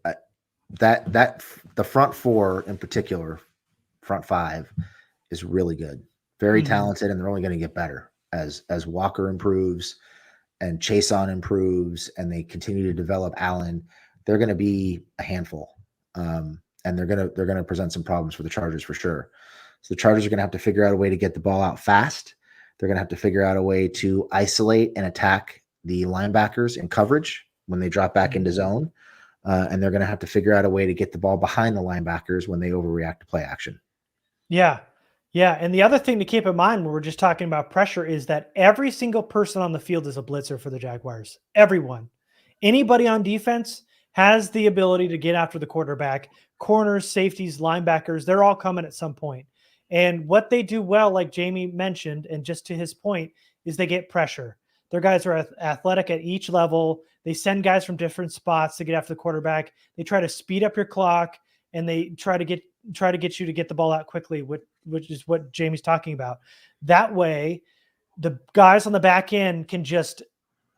that the front 4 in particular, front 5 is really good, very talented, and they're only going to get better as Walker improves and Chason improves, and they continue to develop Allen. They're going to be a handful, and they're going to present some problems for the Chargers for sure. So the Chargers are going to have to figure out a way to get the ball out fast. They're going to have to figure out a way to isolate and attack the linebackers in coverage when they drop back into zone. And they're going to have to figure out a way to get the ball behind the linebackers when they overreact to play action. Yeah. Yeah. And the other thing to keep in mind when we're just talking about pressure is that every single person on the field is a blitzer for the Jaguars. Everyone. Anybody on defense has the ability to get after the quarterback. Corners, safeties, linebackers, they're all coming at some point. And what they do well, like Jamie mentioned, and just to his point, is they get pressure. Their guys are athletic at each level. They send guys from different spots to get after the quarterback. They try to speed up your clock, and they try to get you to get the ball out quickly, which is what Jamie's talking about. That way, the guys on the back end can just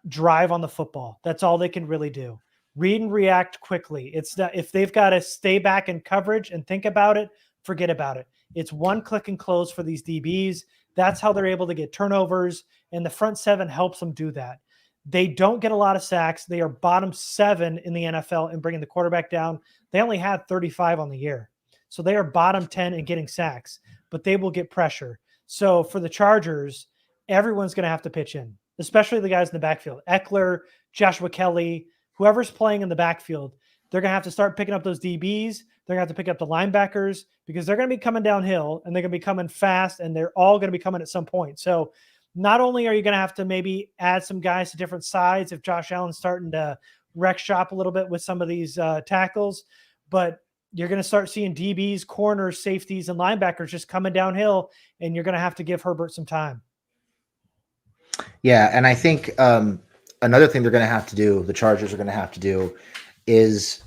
drive on the football. That's all they can really do. Read and react quickly. It's not, if they've got to stay back in coverage and think about it, forget about it. It's one click and close for these DBs. That's how they're able to get turnovers, and the front seven helps them do that. They don't get a lot of sacks. They are bottom 7 in the NFL in bringing the quarterback down. They only had 35 on the year. So they are bottom 10 in getting sacks, but they will get pressure. So for the Chargers, everyone's going to have to pitch in, especially the guys in the backfield. Eckler, Joshua Kelly, whoever's playing in the backfield, they're going to have to start picking up those DBs. They're going to have to pick up the linebackers because they're going to be coming downhill and they're going to be coming fast, and they're all going to be coming at some point. So not only are you going to have to maybe add some guys to different sides if Josh Allen's starting to wreck shop a little bit with some of these tackles, but you're going to start seeing DBs, corners, safeties, and linebackers just coming downhill, and you're going to have to give Herbert some time. Yeah, and I think another thing they're going to have to do, the Chargers are going to have to do, is,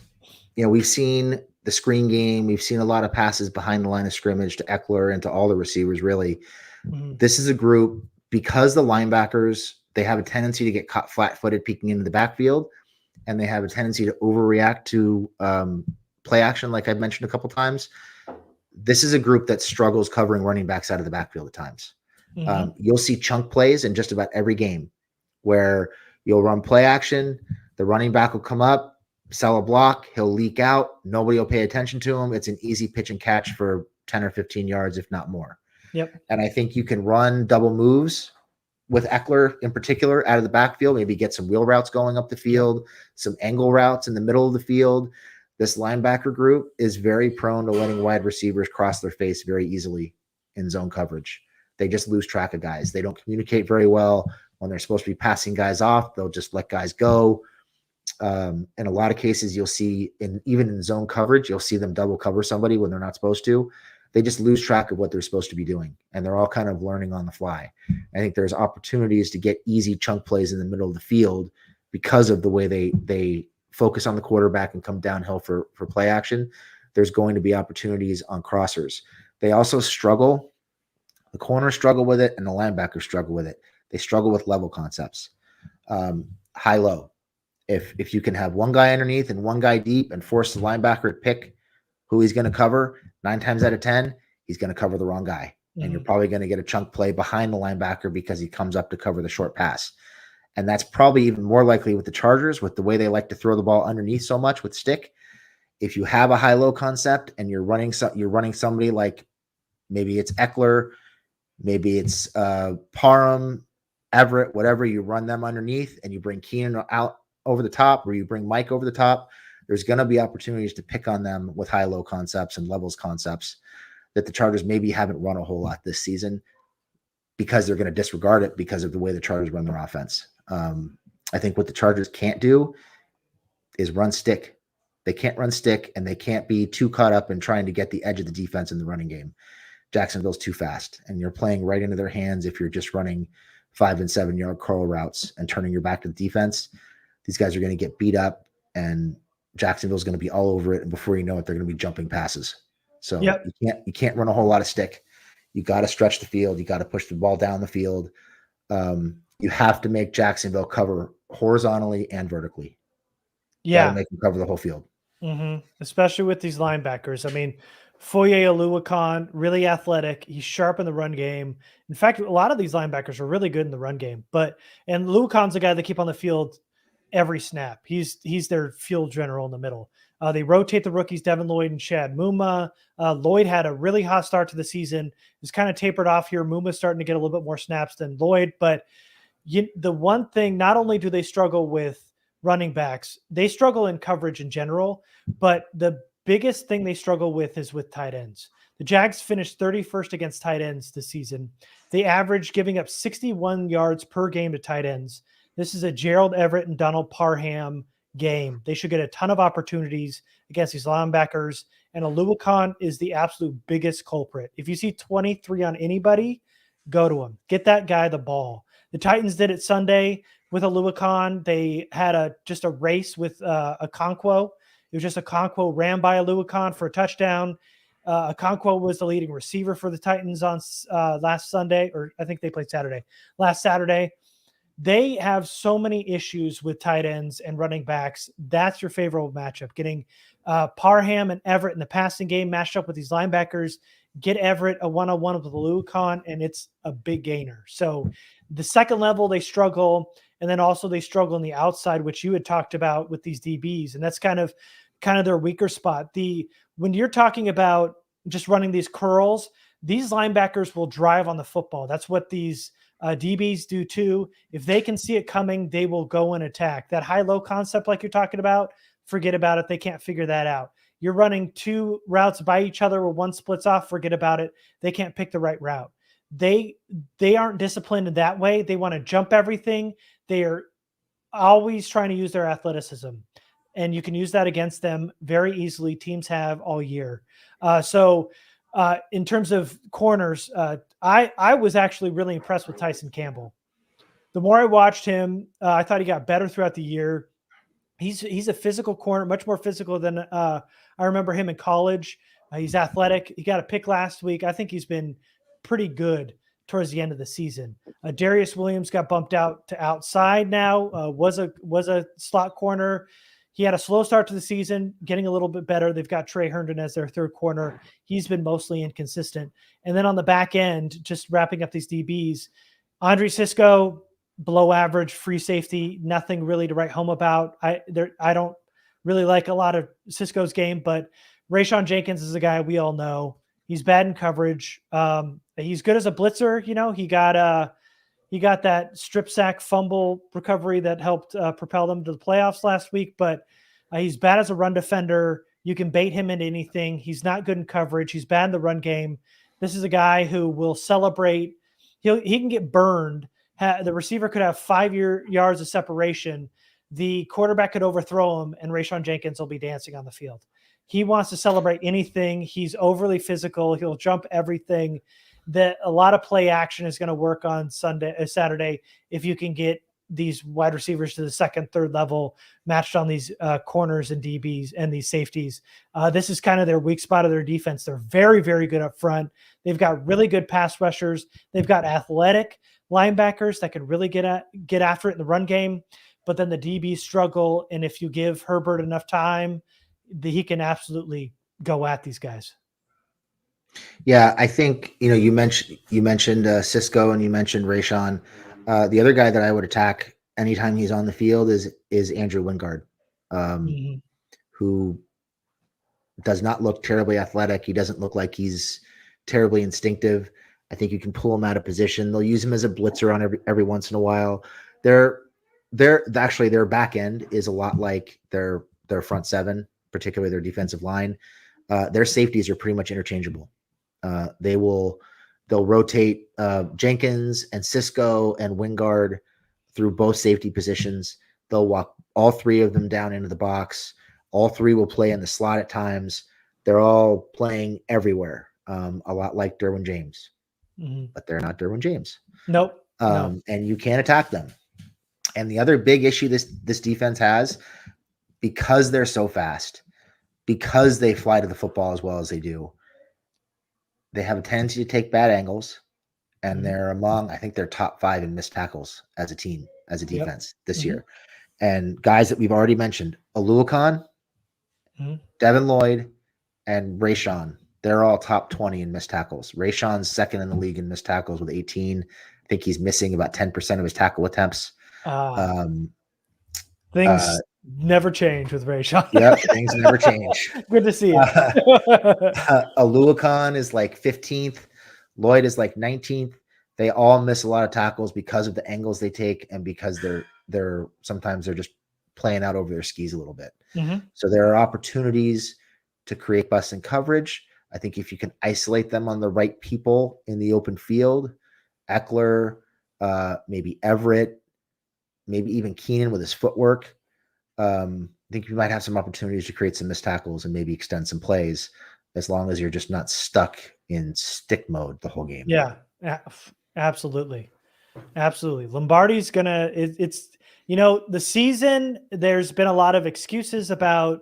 we've seen the screen game. We've seen a lot of passes behind the line of scrimmage to Eckler and to all the receivers, really. Mm-hmm. This is a group, because the linebackers, they have a tendency to get caught flat-footed peeking into the backfield, and they have a tendency to overreact to play action, like I've mentioned a couple times. This is a group that struggles covering running backs out of the backfield at times. Mm-hmm. You'll see chunk plays in just about every game where you'll run play action, the running back will come up, sell a block, he'll leak out, nobody will pay attention to him. It's an easy pitch and catch for 10 or 15 yards, if not more. Yep. And I think you can run double moves with Eckler in particular out of the backfield, maybe get some wheel routes going up the field, some angle routes in the middle of the field. This linebacker group is very prone to letting wide receivers cross their face very easily in zone coverage. They just lose track of guys. They don't communicate very well. When they're supposed to be passing guys off, they'll just let guys go. In a lot of cases, you'll see, even in zone coverage, you'll see them double cover somebody when they're not supposed to. They just lose track of what they're supposed to be doing, and they're all kind of learning on the fly. I think there's opportunities to get easy chunk plays in the middle of the field because of the way they focus on the quarterback and come downhill for play action. There's going to be opportunities on crossers. They also struggle. The corners struggle with it, and the linebackers struggle with it. They struggle with level concepts, high-low. If you can have one guy underneath and one guy deep and force the linebacker to pick who he's going to cover, 9 times out of 10, he's going to cover the wrong guy. Mm-hmm. And you're probably going to get a chunk play behind the linebacker because he comes up to cover the short pass. And that's probably even more likely with the Chargers, with the way they like to throw the ball underneath so much with stick. If you have a high-low concept and you're running somebody like, maybe it's Eckler, maybe it's Parham, Everett, whatever, you run them underneath and you bring Keenan out over the top, or you bring Mike over the top, there's going to be opportunities to pick on them with high-low concepts and levels concepts that the Chargers maybe haven't run a whole lot this season because they're going to disregard it because of the way the Chargers run their offense. I think what the Chargers can't do is run stick. They can't run stick, and they can't be too caught up in trying to get the edge of the defense in the running game. Jacksonville's too fast, and you're playing right into their hands if you're just running 5 and 7 yard curl routes and turning your back to the defense. These guys are going to get beat up, and Jacksonville's going to be all over it. And before you know it, they're going to be jumping passes. So yep. You can't run a whole lot of stick. You got to stretch the field. You got to push the ball down the field. You have to make Jacksonville cover horizontally and vertically. Yeah. Make them cover the whole field. Mm-hmm. Especially with these linebackers. I mean, Foye Oluokun, really athletic. He's sharp in the run game. In fact, a lot of these linebackers are really good in the run game. And Oluokun's a guy they keep on the field every snap. He's their field general in the middle. They rotate the rookies, Devin Lloyd and Chad Muma. Lloyd had a really hot start to the season. It's kind of tapered off here. Muma's starting to get a little bit more snaps than Lloyd. But the one thing, not only do they struggle with running backs, they struggle in coverage in general, but the biggest thing they struggle with is with tight ends. The Jags finished 31st against tight ends this season. They averaged giving up 61 yards per game to tight ends. This is a Gerald Everett and Donald Parham game. They should get a ton of opportunities against these linebackers, and Oluokun is the absolute biggest culprit. If you see 23 on anybody, go to him. Get that guy the ball. The Titans did it Sunday with Oluokun. They had just a race with Okonkwo. It was just Okonkwo ran by Oluokun for a touchdown. Okonkwo was the leading receiver for the Titans on last Sunday, or I think they played last Saturday. They have so many issues with tight ends and running backs. That's your favorable matchup. Getting Parham and Everett in the passing game matched up with these linebackers get Everett a one-on-one with Lucan, and it's a big gainer. So the second level, they struggle. And then also they struggle on the outside, which you had talked about with these DBs. And that's kind of their weaker spot. When you're talking about just running these curls, these linebackers will drive on the football. That's what these DBs do too. If they can see it coming, they will go and attack. That high-low concept like you're talking about, forget about it. They can't figure that out. You're running two routes by each other where one splits off, forget about it. They can't pick the right route. They aren't disciplined in that way. They want to jump everything. They are always trying to use their athleticism, and you can use that against them very easily. Teams have all year. So in terms of corners, I was actually really impressed with Tyson Campbell. The more I watched him, I thought he got better throughout the year. He's a physical corner, much more physical than I remember him in college. He's athletic. He got a pick last week. I think he's been pretty good towards the end of the season. Darius Williams got bumped out to outside now, was a slot corner. He had a slow start to the season, getting a little bit better. They've got Trey Herndon as their third corner. He's been mostly inconsistent. And then on the back end, just wrapping up these DBs, Andre Cisco, below average, free safety, nothing really to write home about. I don't really like a lot of Cisco's game, but Rayshawn Jenkins is a guy we all know. He's bad in coverage. He's good as a blitzer. He got that strip sack fumble recovery that helped propel them to the playoffs last week, but he's bad as a run defender. You can bait him into anything. He's not good in coverage. He's bad in the run game. This is a guy who will celebrate. He can get burned. The receiver could have 5 yards of separation. The quarterback could overthrow him, and Rayshawn Jenkins will be dancing on the field. He wants to celebrate anything. He's overly physical. He'll jump everything. That a lot of play action is going to work on Saturday if you can get these wide receivers to the second, third level matched on these corners and DBs and these safeties. This is kind of their weak spot of their defense. They're very, very good up front. They've got really good pass rushers. They've got athletic linebackers that can really get after it in the run game. But then the DBs struggle, and if you give Herbert enough time, he can absolutely go at these guys. Yeah, I think you mentioned Cisco and you mentioned Rayshawn. The other guy that I would attack anytime he's on the field is Andrew Wingard, who does not look terribly athletic. He doesn't look like he's terribly instinctive. I think you can pull him out of position. They'll use him as a blitzer on every once in a while. Their back end is a lot like their front seven, particularly their defensive line. Their safeties are pretty much interchangeable. They'll rotate Jenkins and Cisco and Wingard through both safety positions. They'll walk all three of them down into the box. All three will play in the slot at times. They're all playing everywhere, a lot like Derwin James, but they're not Derwin James. Nope. And you can't attack them. And the other big issue this defense has, because they're so fast, because they fly to the football as well as they do, they have a tendency to take bad angles, and they're among, I think they're top 5 in missed tackles as a team, as a defense this year. And guys that we've already mentioned, Aluakan, Devin Lloyd, and Rayshawn, they're all top 20 in missed tackles. Rayshawn's second in the league in missed tackles with 18. I think he's missing about 10% of his tackle attempts. Things never change with Rayshawn. Yep, things never change. Good to see you. Aluakan is like 15th. Lloyd is like 19th. They all miss a lot of tackles because of the angles they take and because they're sometimes they're just playing out over their skis a little bit. So there are opportunities to create bust and coverage. I think if you can isolate them on the right people in the open field, Eckler, maybe Everett, maybe even Keenan with his footwork, I think you might have some opportunities to create some missed tackles and maybe extend some plays, as long as you're just not stuck in stick mode the whole game. Yeah, absolutely. Absolutely. Lombardi's it's the season, there's been a lot of excuses about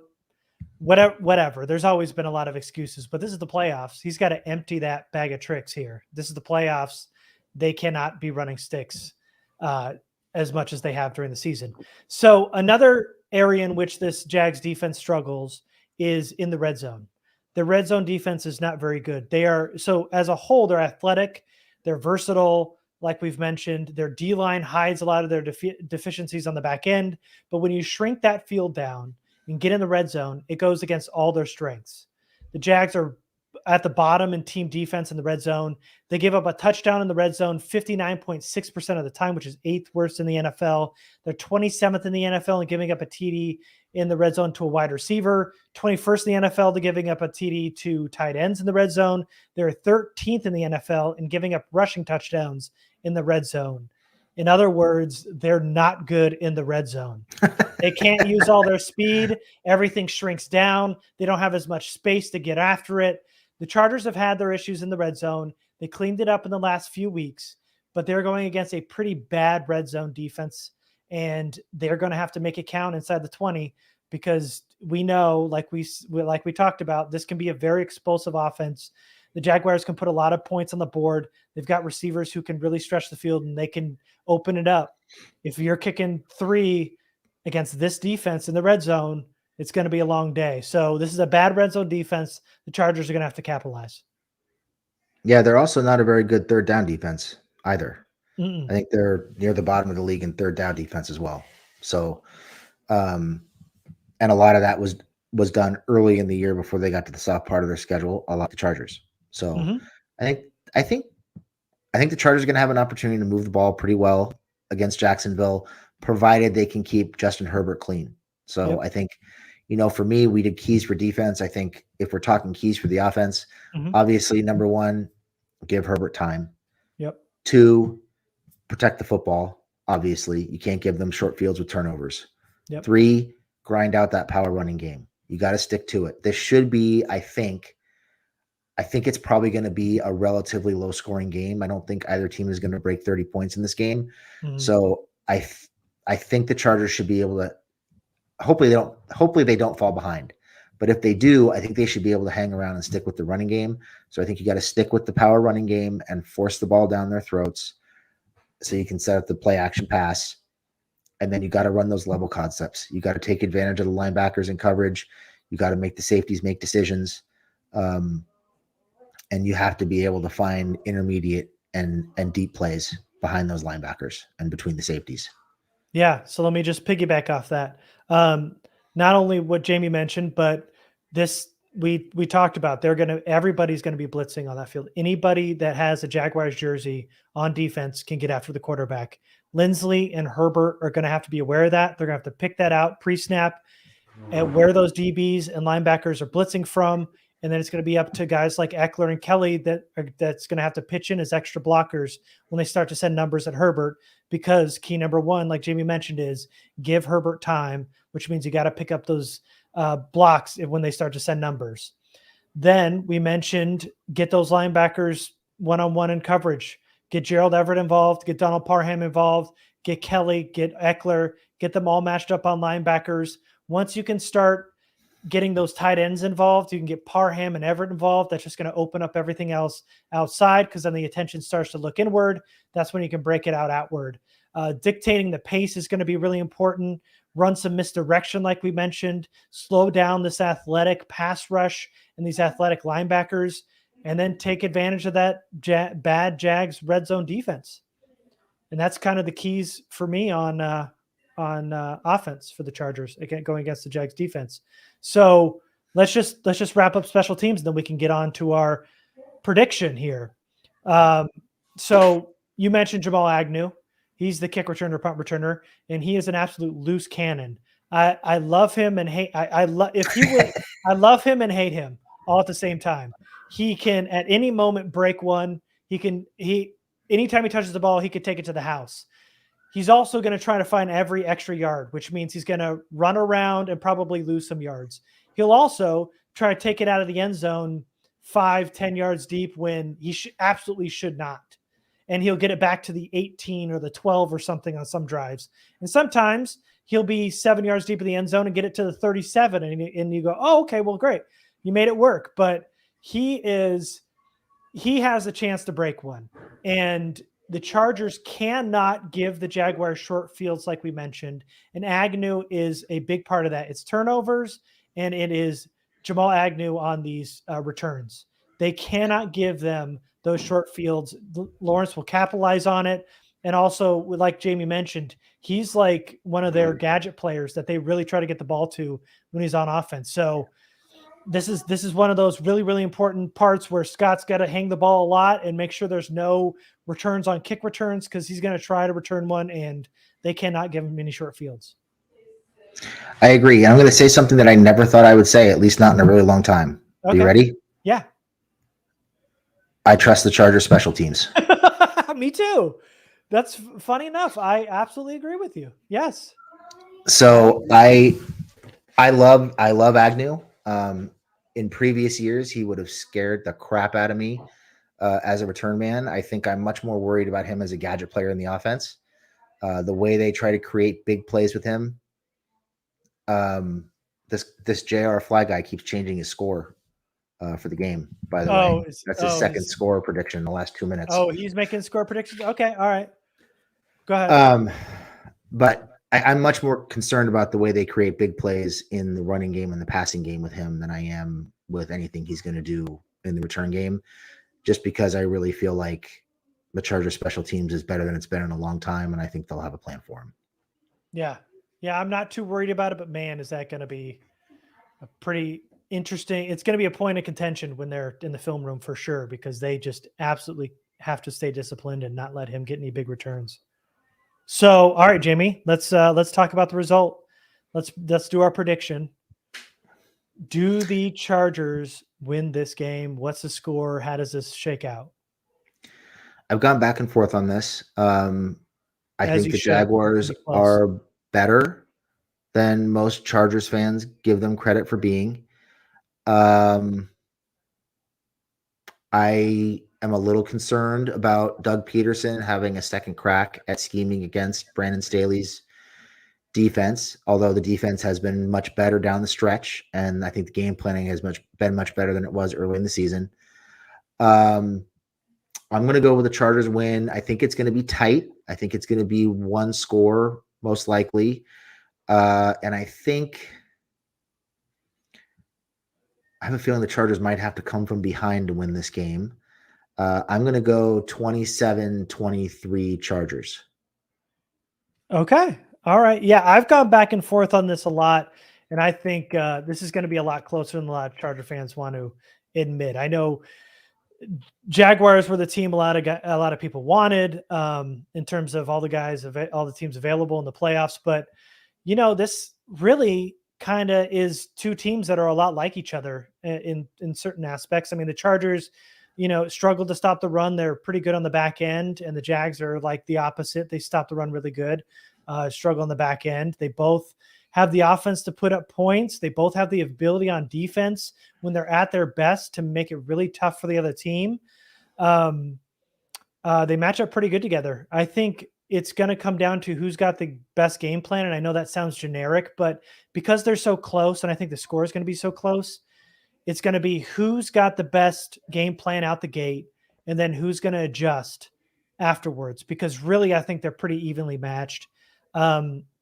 whatever. There's always been a lot of excuses, but this is the playoffs. He's got to empty that bag of tricks here. This is the playoffs. They cannot be running sticks as much as they have during the season. So another area in which this Jags defense struggles is in the red zone. the red zone defense is not very good. They are, so as a whole, they're athletic, they're versatile. Like we've mentioned, their D-line hides a lot of their deficiencies on the back end. But when you shrink that field down and get in the red zone, it goes against all their strengths. The Jags are at the bottom in team defense in the red zone. They give up a touchdown in the red zone 59.6% of the time, which is 8th worst in the NFL. They're 27th in the NFL in giving up a TD in the red zone to a wide receiver, 21st in the NFL to giving up a TD to tight ends in the red zone. They're 13th in the NFL in giving up rushing touchdowns in the red zone. In other words, they're not good in the red zone. They can't use all their speed. Everything shrinks down. They don't have as much space to get after it. The Chargers have had their issues in the red zone. They cleaned it up in the last few weeks, but they're going against a pretty bad red zone defense, and they're going to have to make it count inside the 20 because we know, like we talked about, this can be a very explosive offense. The Jaguars can put a lot of points on the board. They've got receivers who can really stretch the field, and they can open it up. If you're kicking 3 against this defense in the red zone, it's going to be a long day. So this is a bad red zone defense. The Chargers are going to have to capitalize. Yeah, they're also not a very good third down defense either. Mm-mm. I think they're near the bottom of the league in third down defense as well. So, and a lot of that was done early in the year before they got to the soft part of their schedule, a lot of the Chargers. So I think the Chargers are going to have an opportunity to move the ball pretty well against Jacksonville, provided they can keep Justin Herbert clean. So I think, for me, we did keys for defense. I think if we're talking keys for the offense, obviously, number 1, give Herbert time. 2, protect the football. Obviously, you can't give them short fields with turnovers. 3, grind out that power running game. You got to stick to it. This should be, I think it's probably going to be a relatively low scoring game. I don't think either team is going to break 30 points in this game. So I think the Chargers should be able to, hopefully they don't fall behind. But if they do, I think they should be able to hang around and stick with the running game. So I think you got to stick with the power running game and force the ball down their throats so you can set up the play action pass. And then you got to run those level concepts. You got to take advantage of the linebackers in coverage. You got to make the safeties make decisions. And you have to be able to find intermediate and deep plays behind those linebackers and between the safeties. Yeah. So let me just piggyback off that. Not only what Jamie mentioned, but this we talked about. Everybody's going to be blitzing on that field. Anybody that has a Jaguars jersey on defense can get after the quarterback. Lindsley and Herbert are going to have to be aware of that. They're going to have to pick that out pre-snap and where those DBs and linebackers are blitzing from. And then it's going to be up to guys like Eckler and Kelly that's going to have to pitch in as extra blockers when they start to send numbers at Herbert, because key number 1, like Jamie mentioned, is give Herbert time, which means you got to pick up those blocks when they start to send numbers. Then we mentioned get those linebackers one-on-one in coverage. Get Gerald Everett involved, get Donald Parham involved, get Kelly, get Eckler, get them all matched up on linebackers. Once you can start getting those tight ends involved, you can get Parham and Everett involved. That's just going to open up everything else outside, because then the attention starts to look inward. That's when you can break it out outward. Dictating the pace is going to be really important. Run some misdirection, like we mentioned. Slow down this athletic pass rush and these athletic linebackers, and then take advantage of that bad Jags red zone defense. And that's kind of the keys for me on offense for the Chargers, again, going against the Jags defense. So let's just wrap up special teams, and then we can get on to our prediction here. So you mentioned Jamal Agnew. He's the kick returner, punt returner, and he is an absolute loose cannon. I love him and hate. I love him and hate him all at the same time. He can at any moment break one. Anytime he touches the ball, he could take it to the house. He's also going to try to find every extra yard, which means he's going to run around and probably lose some yards. He'll also try to take it out of the end zone 5-10 yards deep when he absolutely should not. And he'll get it back to the 18 or the 12 or something on some drives. And sometimes he'll be 7 yards deep in the end zone and get it to the 37. And you go, oh, okay, well, great. You made it work. But he has a chance to break one. And the Chargers cannot give the Jaguars short fields like we mentioned. And Agnew is a big part of that. It's turnovers, and it is Jamal Agnew on these returns. They cannot give them those short fields. Lawrence will capitalize on it. And also, like Jamie mentioned, he's like one of their gadget players that they really try to get the ball to when he's on offense. So this is one of those really, really important parts where Scott's got to hang the ball a lot and make sure there's no returns on kick returns, because he's going to try to return one, and they cannot give him any short fields. I agree. And I'm going to say something that I never thought I would say, at least not in a really long time. Okay. Are you ready? Yeah. I trust the Chargers special teams. Me too. That's funny enough. I absolutely agree with you. Yes. So I love Agnew. In previous years, he would have scared the crap out of me as a return man. I think I'm much more worried about him as a gadget player in the offense. The way they try to create big plays with him. This JR Fly guy keeps changing his score for the game, by the way. That's his second score prediction in the last 2 minutes. Oh, he's making score predictions? Okay, all right. Go ahead. But I'm much more concerned about the way they create big plays in the running game and the passing game with him than I am with anything he's going to do in the return game, just because I really feel like the Chargers special teams is better than it's been in a long time, and I think they'll have a plan for him. Yeah. Yeah, I'm not too worried about it, but man, is that going to be a pretty interesting. It's going to be a point of contention when they're in the film room for sure, because they just absolutely have to stay disciplined and not let him get any big returns. So, all right, Jamie, let's talk about the result. Let's do our prediction. Do the Chargers win this game? What's the score? How does this shake out? I've gone back and forth on this. I think the Jaguars are better than most Chargers fans give them credit for being. I am a little concerned about Doug Peterson having a second crack at scheming against Brandon Staley's defense, although the defense has been much better down the stretch, and I think the game planning has been much better than it was early in the season. I'm going to go with the Chargers win. I think it's going to be tight. I think it's going to be one score, most likely. And I have a feeling the Chargers might have to come from behind to win this game. I'm going to go 27-23 Chargers. Okay. All right. Yeah, I've gone back and forth on this a lot, and I think this is going to be a lot closer than a lot of Charger fans want to admit. I know Jaguars were the team a lot of people wanted in terms of all the teams available in the playoffs, but this really kind of is two teams that are a lot like each other in certain aspects. I mean, the Chargers, struggled to stop the run. They're pretty good on the back end, and the Jags are like the opposite. They stop the run really good, struggle on the back end. They both have the offense to put up points. They both have the ability on defense when they're at their best to make it really tough for the other team. They match up pretty good together. I think it's going to come down to who's got the best game plan. And I know that sounds generic, but because they're so close, and I think the score is going to be so close, it's going to be who's got the best game plan out the gate, and then who's going to adjust afterwards, because really, I think they're pretty evenly matched.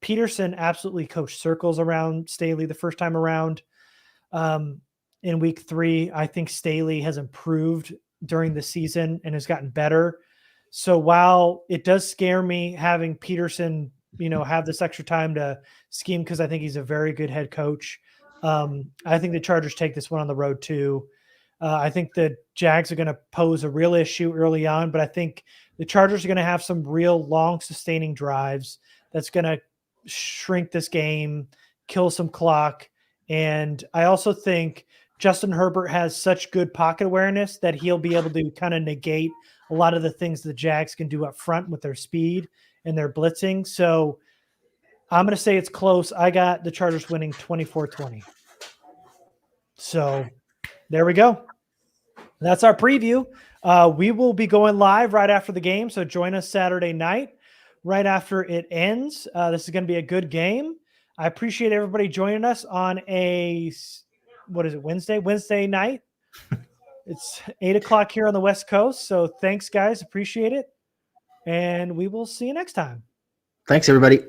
Peterson absolutely coached circles around Staley the first time around. In week 3, I think Staley has improved during the season and has gotten better. So while it does scare me having Peterson, have this extra time to scheme, because I think he's a very good head coach, I think the Chargers take this one on the road too. I think the Jags are going to pose a real issue early on, but I think the Chargers are going to have some real long sustaining drives that's going to shrink this game, kill some clock. And I also think Justin Herbert has such good pocket awareness that he'll be able to kind of negate a lot of the things the Jags can do up front with their speed and their blitzing. So I'm going to say it's close. I got the Chargers winning 24-20. So there we go. That's our preview. We will be going live right after the game, so join us Saturday night right after it ends. This is going to be a good game. I appreciate everybody joining us on Wednesday night. It's 8:00 here on the West Coast. So thanks, guys. Appreciate it. And we will see you next time. Thanks, everybody.